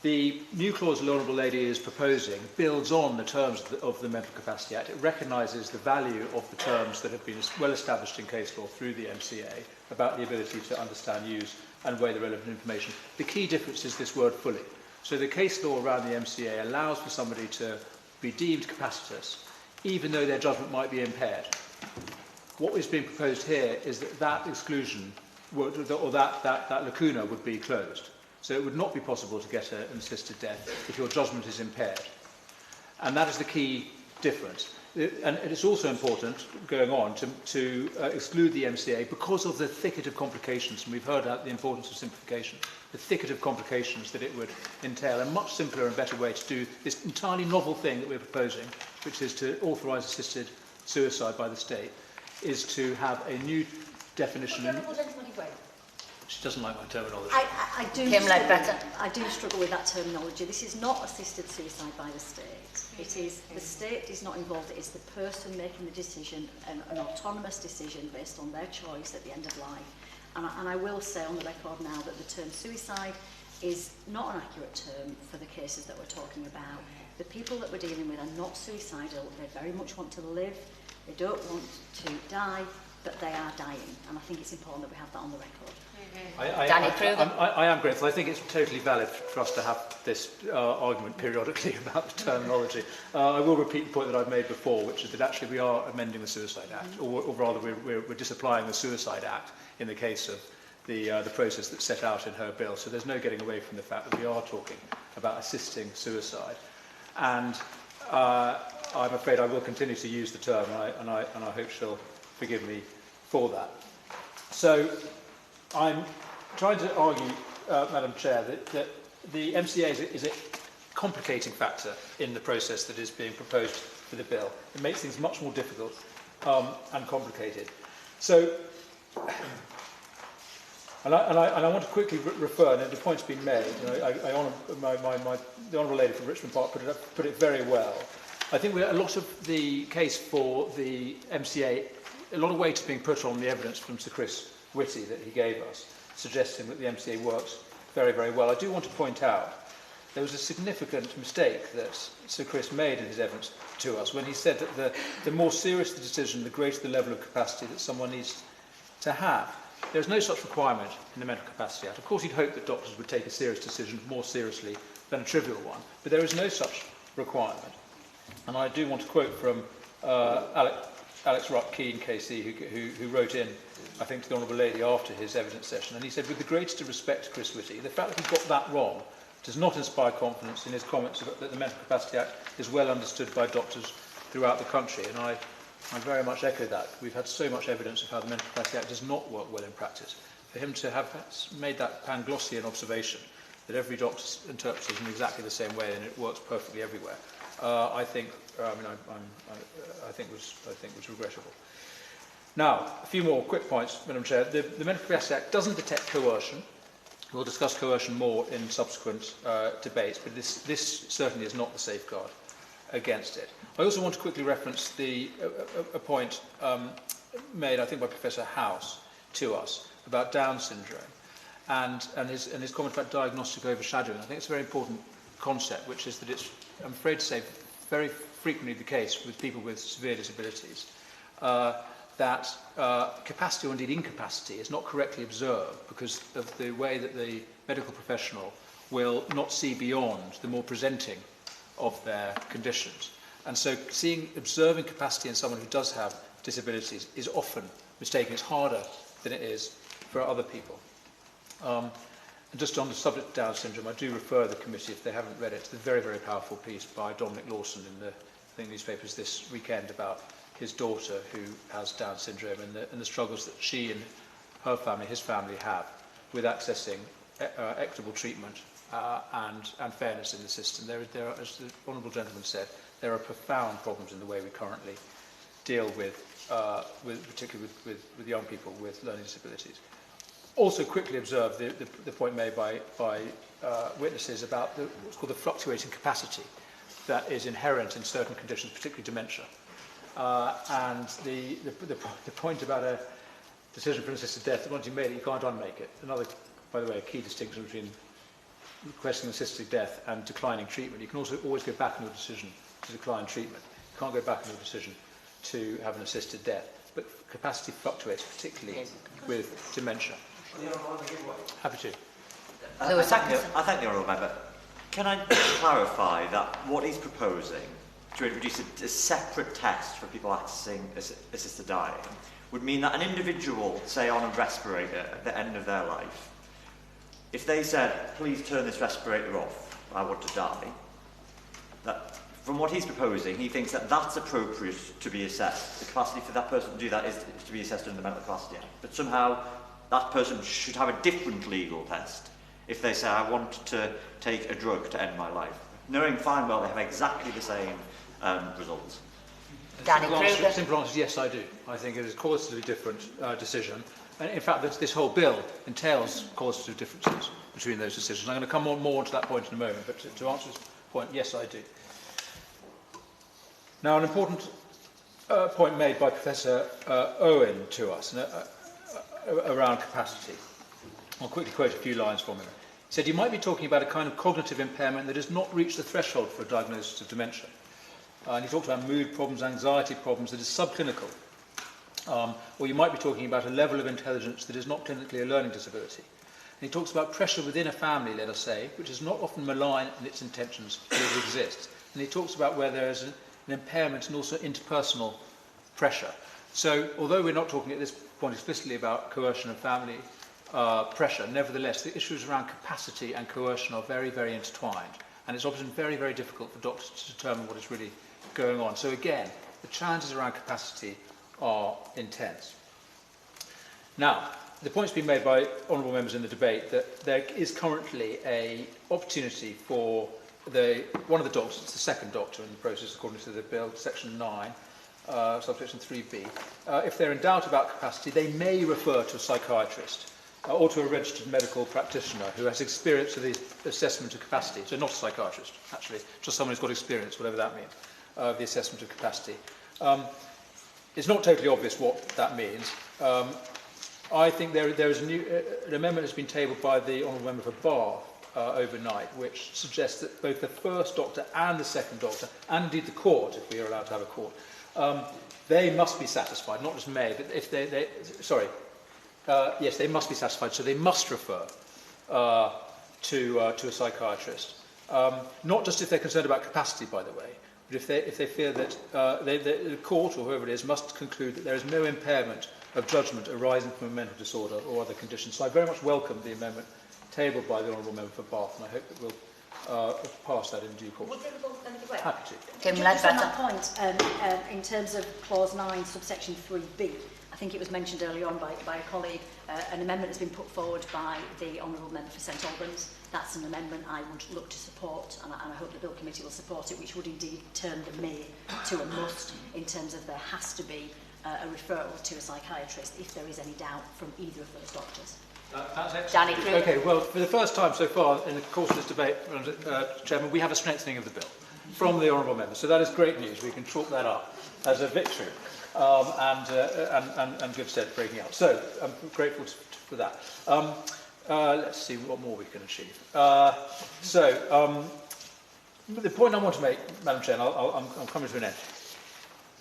the new clause the Honourable Lady is proposing builds on the terms of the Mental Capacity Act. It recognises the value of the terms that have been well established in case law through the MCA about the ability to understand, use and weigh the relevant information. The key difference is this word fully. So the case law around the MCA allows for somebody to be deemed capacitous even though their judgment might be impaired. What is being proposed here is that exclusion, or that lacuna would be closed. So it would not be possible to get an assisted death if your judgment is impaired. And that is the key difference. And it's also important, going on, to exclude the MCA because of the thicket of complications, and we've heard about the importance of simplification, the thicket of complications that it would entail. A much simpler and better way to do this entirely novel thing that we're proposing, which is to authorise assisted suicide by the state, is to have a new definition. She doesn't like my terminology. I do struggle with that terminology. This is not assisted suicide by the state. It is the state is not involved. It is the person making the decision, an autonomous decision based on their choice at the end of life. And I will say on the record now that the term suicide is not an accurate term for the cases that we're talking about. The people that we're dealing with are not suicidal. They very much want to live. They don't want to die, but they are dying. And I think it's important that we have that on the record. I am grateful. I think it's totally valid for us to have this argument periodically about the terminology. I will repeat the point that I've made before, which is that actually we are amending the Suicide Act, or rather we're disapplying the Suicide Act in the case of the process that's set out in her bill. So there's no getting away from the fact that we are talking about assisting suicide. And I'm afraid I will continue to use the term, and I hope she'll forgive me for that. So I'm trying to argue, Madam Chair, that the MCA is a complicating factor in the process that is being proposed for the bill. It makes things much more difficult and complicated. So, and I want to quickly refer, and the point's been made, I honour the Honourable Lady from Richmond Park put it very well. I think a lot of the case for the MCA, a lot of weight is being put on the evidence from Sir Chris Whitty that he gave us, suggesting that the MCA works very, very well. I do want to point out there was a significant mistake that Sir Chris made in his evidence to us when he said that the more serious the decision, the greater the level of capacity that someone needs to have. There's no such requirement in the Mental Capacity Act. Of course, you'd hope that doctors would take a serious decision more seriously than a trivial one, but there is no such requirement. And I do want to quote from Alex Rupp-Keane, KC, who wrote in, I think, to the Honourable Lady after his evidence session, and he said, with the greatest respect to Chris Whitty, the fact that he got that wrong does not inspire confidence in his comments that the Mental Capacity Act is well understood by doctors throughout the country. And I very much echo that. We've had so much evidence of how the Mental Capacity Act does not work well in practice. For him to have made that Panglossian observation that every doctor interprets it in exactly the same way and it works perfectly everywhere, I think I think was regrettable. Now, a few more quick points, Madam Chair. The Mental Capacity Act doesn't detect coercion. We'll discuss coercion more in subsequent debates, but this certainly is not the safeguard against it. I also want to quickly reference a point made, I think, by Professor House to us about Down syndrome and his comment about diagnostic overshadowing. I think it's a very important concept, which is that it's, I'm afraid to say, very frequently the case with people with severe disabilities that capacity or indeed incapacity is not correctly observed because of the way that the medical professional will not see beyond the more presenting of their conditions. And so observing capacity in someone who does have disabilities is often mistaken. It's harder than it is for other people. And just on the subject of Down syndrome, I do refer the committee, if they haven't read it, to the very, very powerful piece by Dominic Lawson in the newspapers this weekend about his daughter who has Down syndrome and the struggles that she and her family, his family, have with accessing equitable treatment and fairness in the system. There are, as the honourable gentleman said, there are profound problems in the way we currently deal with particularly with young people with learning disabilities. Also quickly observe the point made by witnesses about what's called the fluctuating capacity that is inherent in certain conditions, particularly dementia. And the point about a decision for an assisted death, that once you've made it, you can't unmake it. Another, by the way, a key distinction between requesting assisted death and declining treatment. You can also always go back on your decision to decline treatment. You can't go back on your decision to have an assisted death. But capacity fluctuates, particularly with dementia. Happy to. I thank the Honourable Member. Can I clarify that what he's proposing to introduce a separate test for people accessing assisted dying would mean that an individual, say on a respirator at the end of their life, if they said, please turn this respirator off, I want to die, that from what he's proposing, he thinks that that's appropriate to be assessed. The capacity for that person to do that is to be assessed under the Mental Capacity Act. But somehow that person should have a different legal test if they say, I want to take a drug to end my life, knowing fine well they have exactly the same results. Simple answer is yes, I do. I think it is a qualitatively different decision. And in fact, this whole bill entails qualitative differences between those decisions. I'm going to come on more to that point in a moment, but to answer this point, yes, I do. Now, an important point made by Professor Owen to us around capacity. I'll quickly quote a few lines from him. He said, you might be talking about a kind of cognitive impairment that has not reached the threshold for a diagnosis of dementia. And he talked about mood problems, anxiety problems that is subclinical. Or you might be talking about a level of intelligence that is not clinically a learning disability. And he talks about pressure within a family, let us say, which is not often malign in its intentions, but it exists. And he talks about where there is an impairment and also interpersonal pressure. So, although we're not talking at this point explicitly about coercion and family pressure, nevertheless, the issues around capacity and coercion are very, very intertwined. And it's often very, very difficult for doctors to determine what is really going on. So again, the challenges around capacity are intense. Now, the point's been made by honourable members in the debate that there is currently an opportunity for one of the doctors, it's the second doctor in the process according to the bill, section 9, subsection 3b, if they're in doubt about capacity, they may refer to a psychiatrist or to a registered medical practitioner who has experience of the assessment of capacity. So not a psychiatrist, actually, just someone who's got experience, whatever that means, of the assessment of capacity. It's not totally obvious what that means. I think there is an amendment that's been tabled by the honourable member for Bath overnight, which suggests that both the first doctor and the second doctor, and indeed the court, if we are allowed to have a court, they must be satisfied, not just may, but if yes, they must be satisfied, so they must refer to a psychiatrist. Not just if they're concerned about capacity, by the way, but if they fear that the court, or whoever it is, must conclude that there is no impairment of judgment arising from a mental disorder or other conditions. So I very much welcome the amendment tabled by the honourable member for Bath, and I hope that we'll pass that in due course. Would they both then give way? Happy to. Just on that point, in terms of clause 9, subsection 3b, I think it was mentioned earlier on by a colleague, an amendment has been put forward by the Honourable Member for St Albans. That's an amendment I would look to support, and I hope the Bill Committee will support it, which would indeed turn the may to a must in terms of there has to be a referral to a psychiatrist if there is any doubt from either of those doctors. That's excellent. Danny Crew. Okay, well, for the first time so far in the course of this debate, Chairman, we have a strengthening of the bill from the Honourable Member. So that is great news. We can chalk that up as a victory and good stead breaking out. So I'm grateful for that. Let's see what more we can achieve. The point I want to make, Madam Chair, and I'm coming to an end,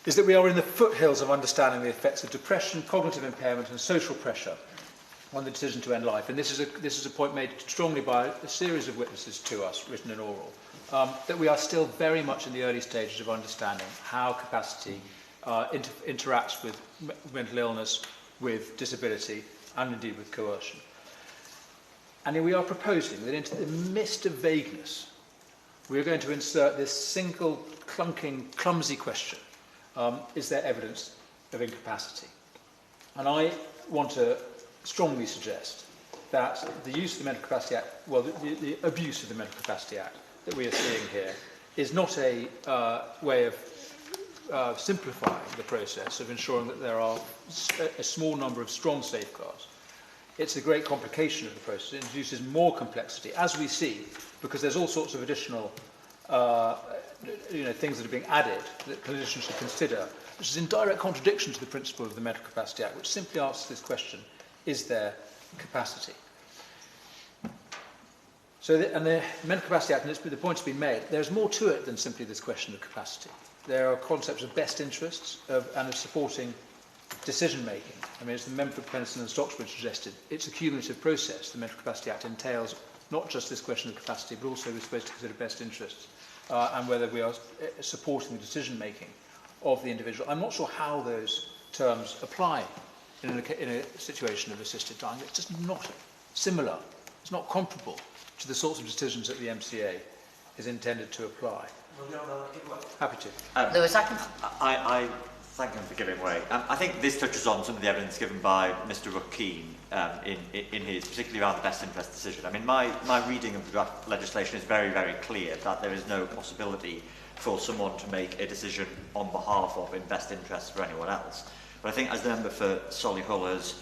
is that we are in the foothills of understanding the effects of depression, cognitive impairment and social pressure on the decision to end life. And this is a point made strongly by a series of witnesses to us, written and oral, that we are still very much in the early stages of understanding how capacity interacts with mental illness, with disability, and indeed with coercion. And we are proposing that into the midst of vagueness, we are going to insert this single, clunking, clumsy question. Is there evidence of incapacity? And I want to strongly suggest that the use of the Mental Capacity Act, well, the abuse of the Mental Capacity Act that we are seeing here is not a way of simplifying the process of ensuring that there are a small number of strong safeguards. It's a great complication of the process. It introduces more complexity, as we see, because there's all sorts of additional things that are being added that clinicians should consider, which is in direct contradiction to the principle of the Mental Capacity Act, which simply asks this question: is there capacity? So, the Mental Capacity Act, and the point's been made, there's more to it than simply this question of capacity. There are concepts of best interests and of supporting decision-making. I mean, as the member for Penistone and Stockbridge suggested, it's a cumulative process. The Mental Capacity Act entails not just this question of capacity, but also we're supposed to consider best interests and whether we are supporting the decision-making of the individual. I'm not sure how those terms apply in a situation of assisted dying. It's just not similar. It's not comparable to the sorts of decisions that the MCA is intended to apply. Happy to. Lewis, I thank him for giving way. I think this touches on some of the evidence given by Mr. Ruckeen in his, particularly around the best interest decision. I mean, my reading of the draft legislation is very, very clear that there is no possibility for someone to make a decision on behalf of in best interest for anyone else. But I think, as the member for Solihull has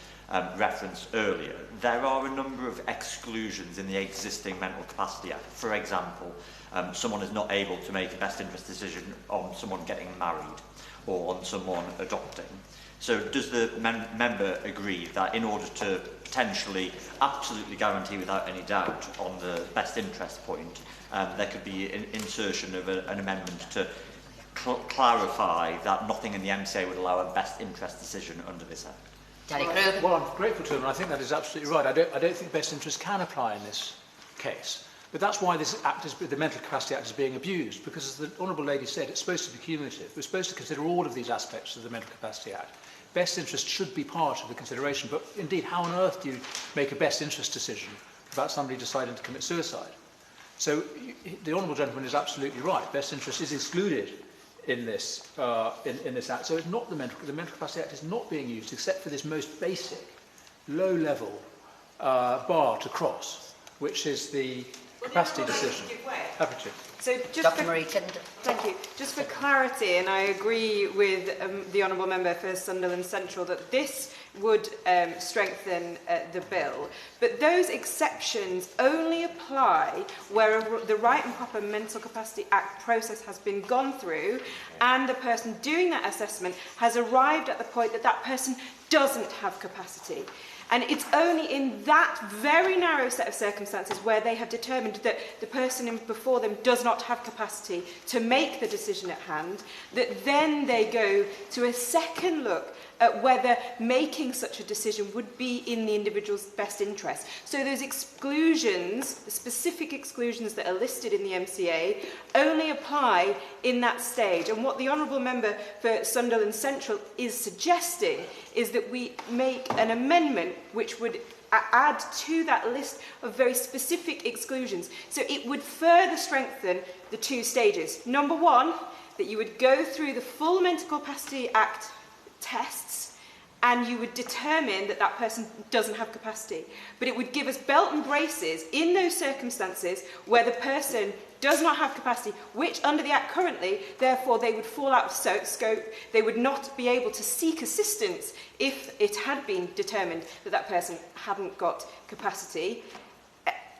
referenced earlier, there are a number of exclusions in the existing Mental Capacity Act. For example, someone is not able to make a best interest decision on someone getting married or on someone adopting. So does the member agree that in order to potentially absolutely guarantee without any doubt on the best interest point, there could be an insertion of an amendment to clarify that nothing in the MCA would allow a best interest decision under this Act? Well, I'm grateful to him, and I think that is absolutely right. I don't think best interest can apply in this case. But that's why this Act the Mental Capacity Act is being abused, because as the Honourable Lady said, it's supposed to be cumulative. We're supposed to consider all of these aspects of the Mental Capacity Act. Best interest should be part of the consideration, but indeed, how on earth do you make a best interest decision about somebody deciding to commit suicide? So the Honourable Gentleman is absolutely right. Best interest is excluded in this in this Act. So it's not the Mental Capacity Act is not being used except for this most basic, low-level bar to cross, which is the capacity decision. Happy to. So thank you. Just for clarity, and I agree with the Honourable Member for Sunderland Central that this would strengthen the bill, but those exceptions only apply where the right and proper Mental Capacity Act process has been gone through and the person doing that assessment has arrived at the point that that person doesn't have capacity. And it's only in that very narrow set of circumstances where they have determined that the person before them does not have capacity to make the decision at hand that then they go to a second look at whether making such a decision would be in the individual's best interest. So those exclusions, the specific exclusions that are listed in the MCA, only apply in that stage. And what the Honourable Member for Sunderland Central is suggesting is that we make an amendment which would add to that list of very specific exclusions. So it would further strengthen the two stages. Number one, that you would go through the full Mental Capacity Act tests and you would determine that that person doesn't have capacity. But it would give us belt and braces in those circumstances where the person does not have capacity, which under the Act currently, therefore they would fall out of scope, they would not be able to seek assistance if it had been determined that that person hadn't got capacity.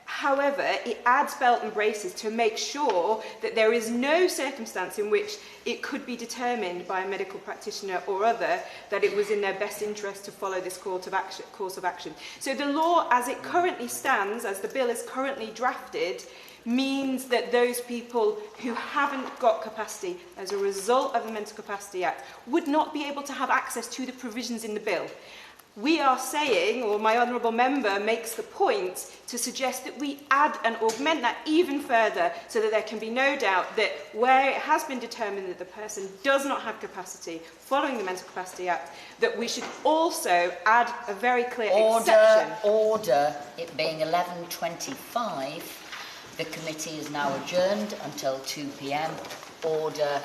However, it adds belt and braces to make sure that there is no circumstance in which it could be determined by a medical practitioner or other that it was in their best interest to follow this course of action. So the law as it currently stands, as the bill is currently drafted, means that those people who haven't got capacity as a result of the Mental Capacity Act would not be able to have access to the provisions in the bill. We are saying, or my honourable member makes the point, to suggest that we add and augment that even further so that there can be no doubt that where it has been determined that the person does not have capacity following the Mental Capacity Act, that we should also add a very clear exception. Order, it being 11:25, the committee is now adjourned until 2 p.m. Order.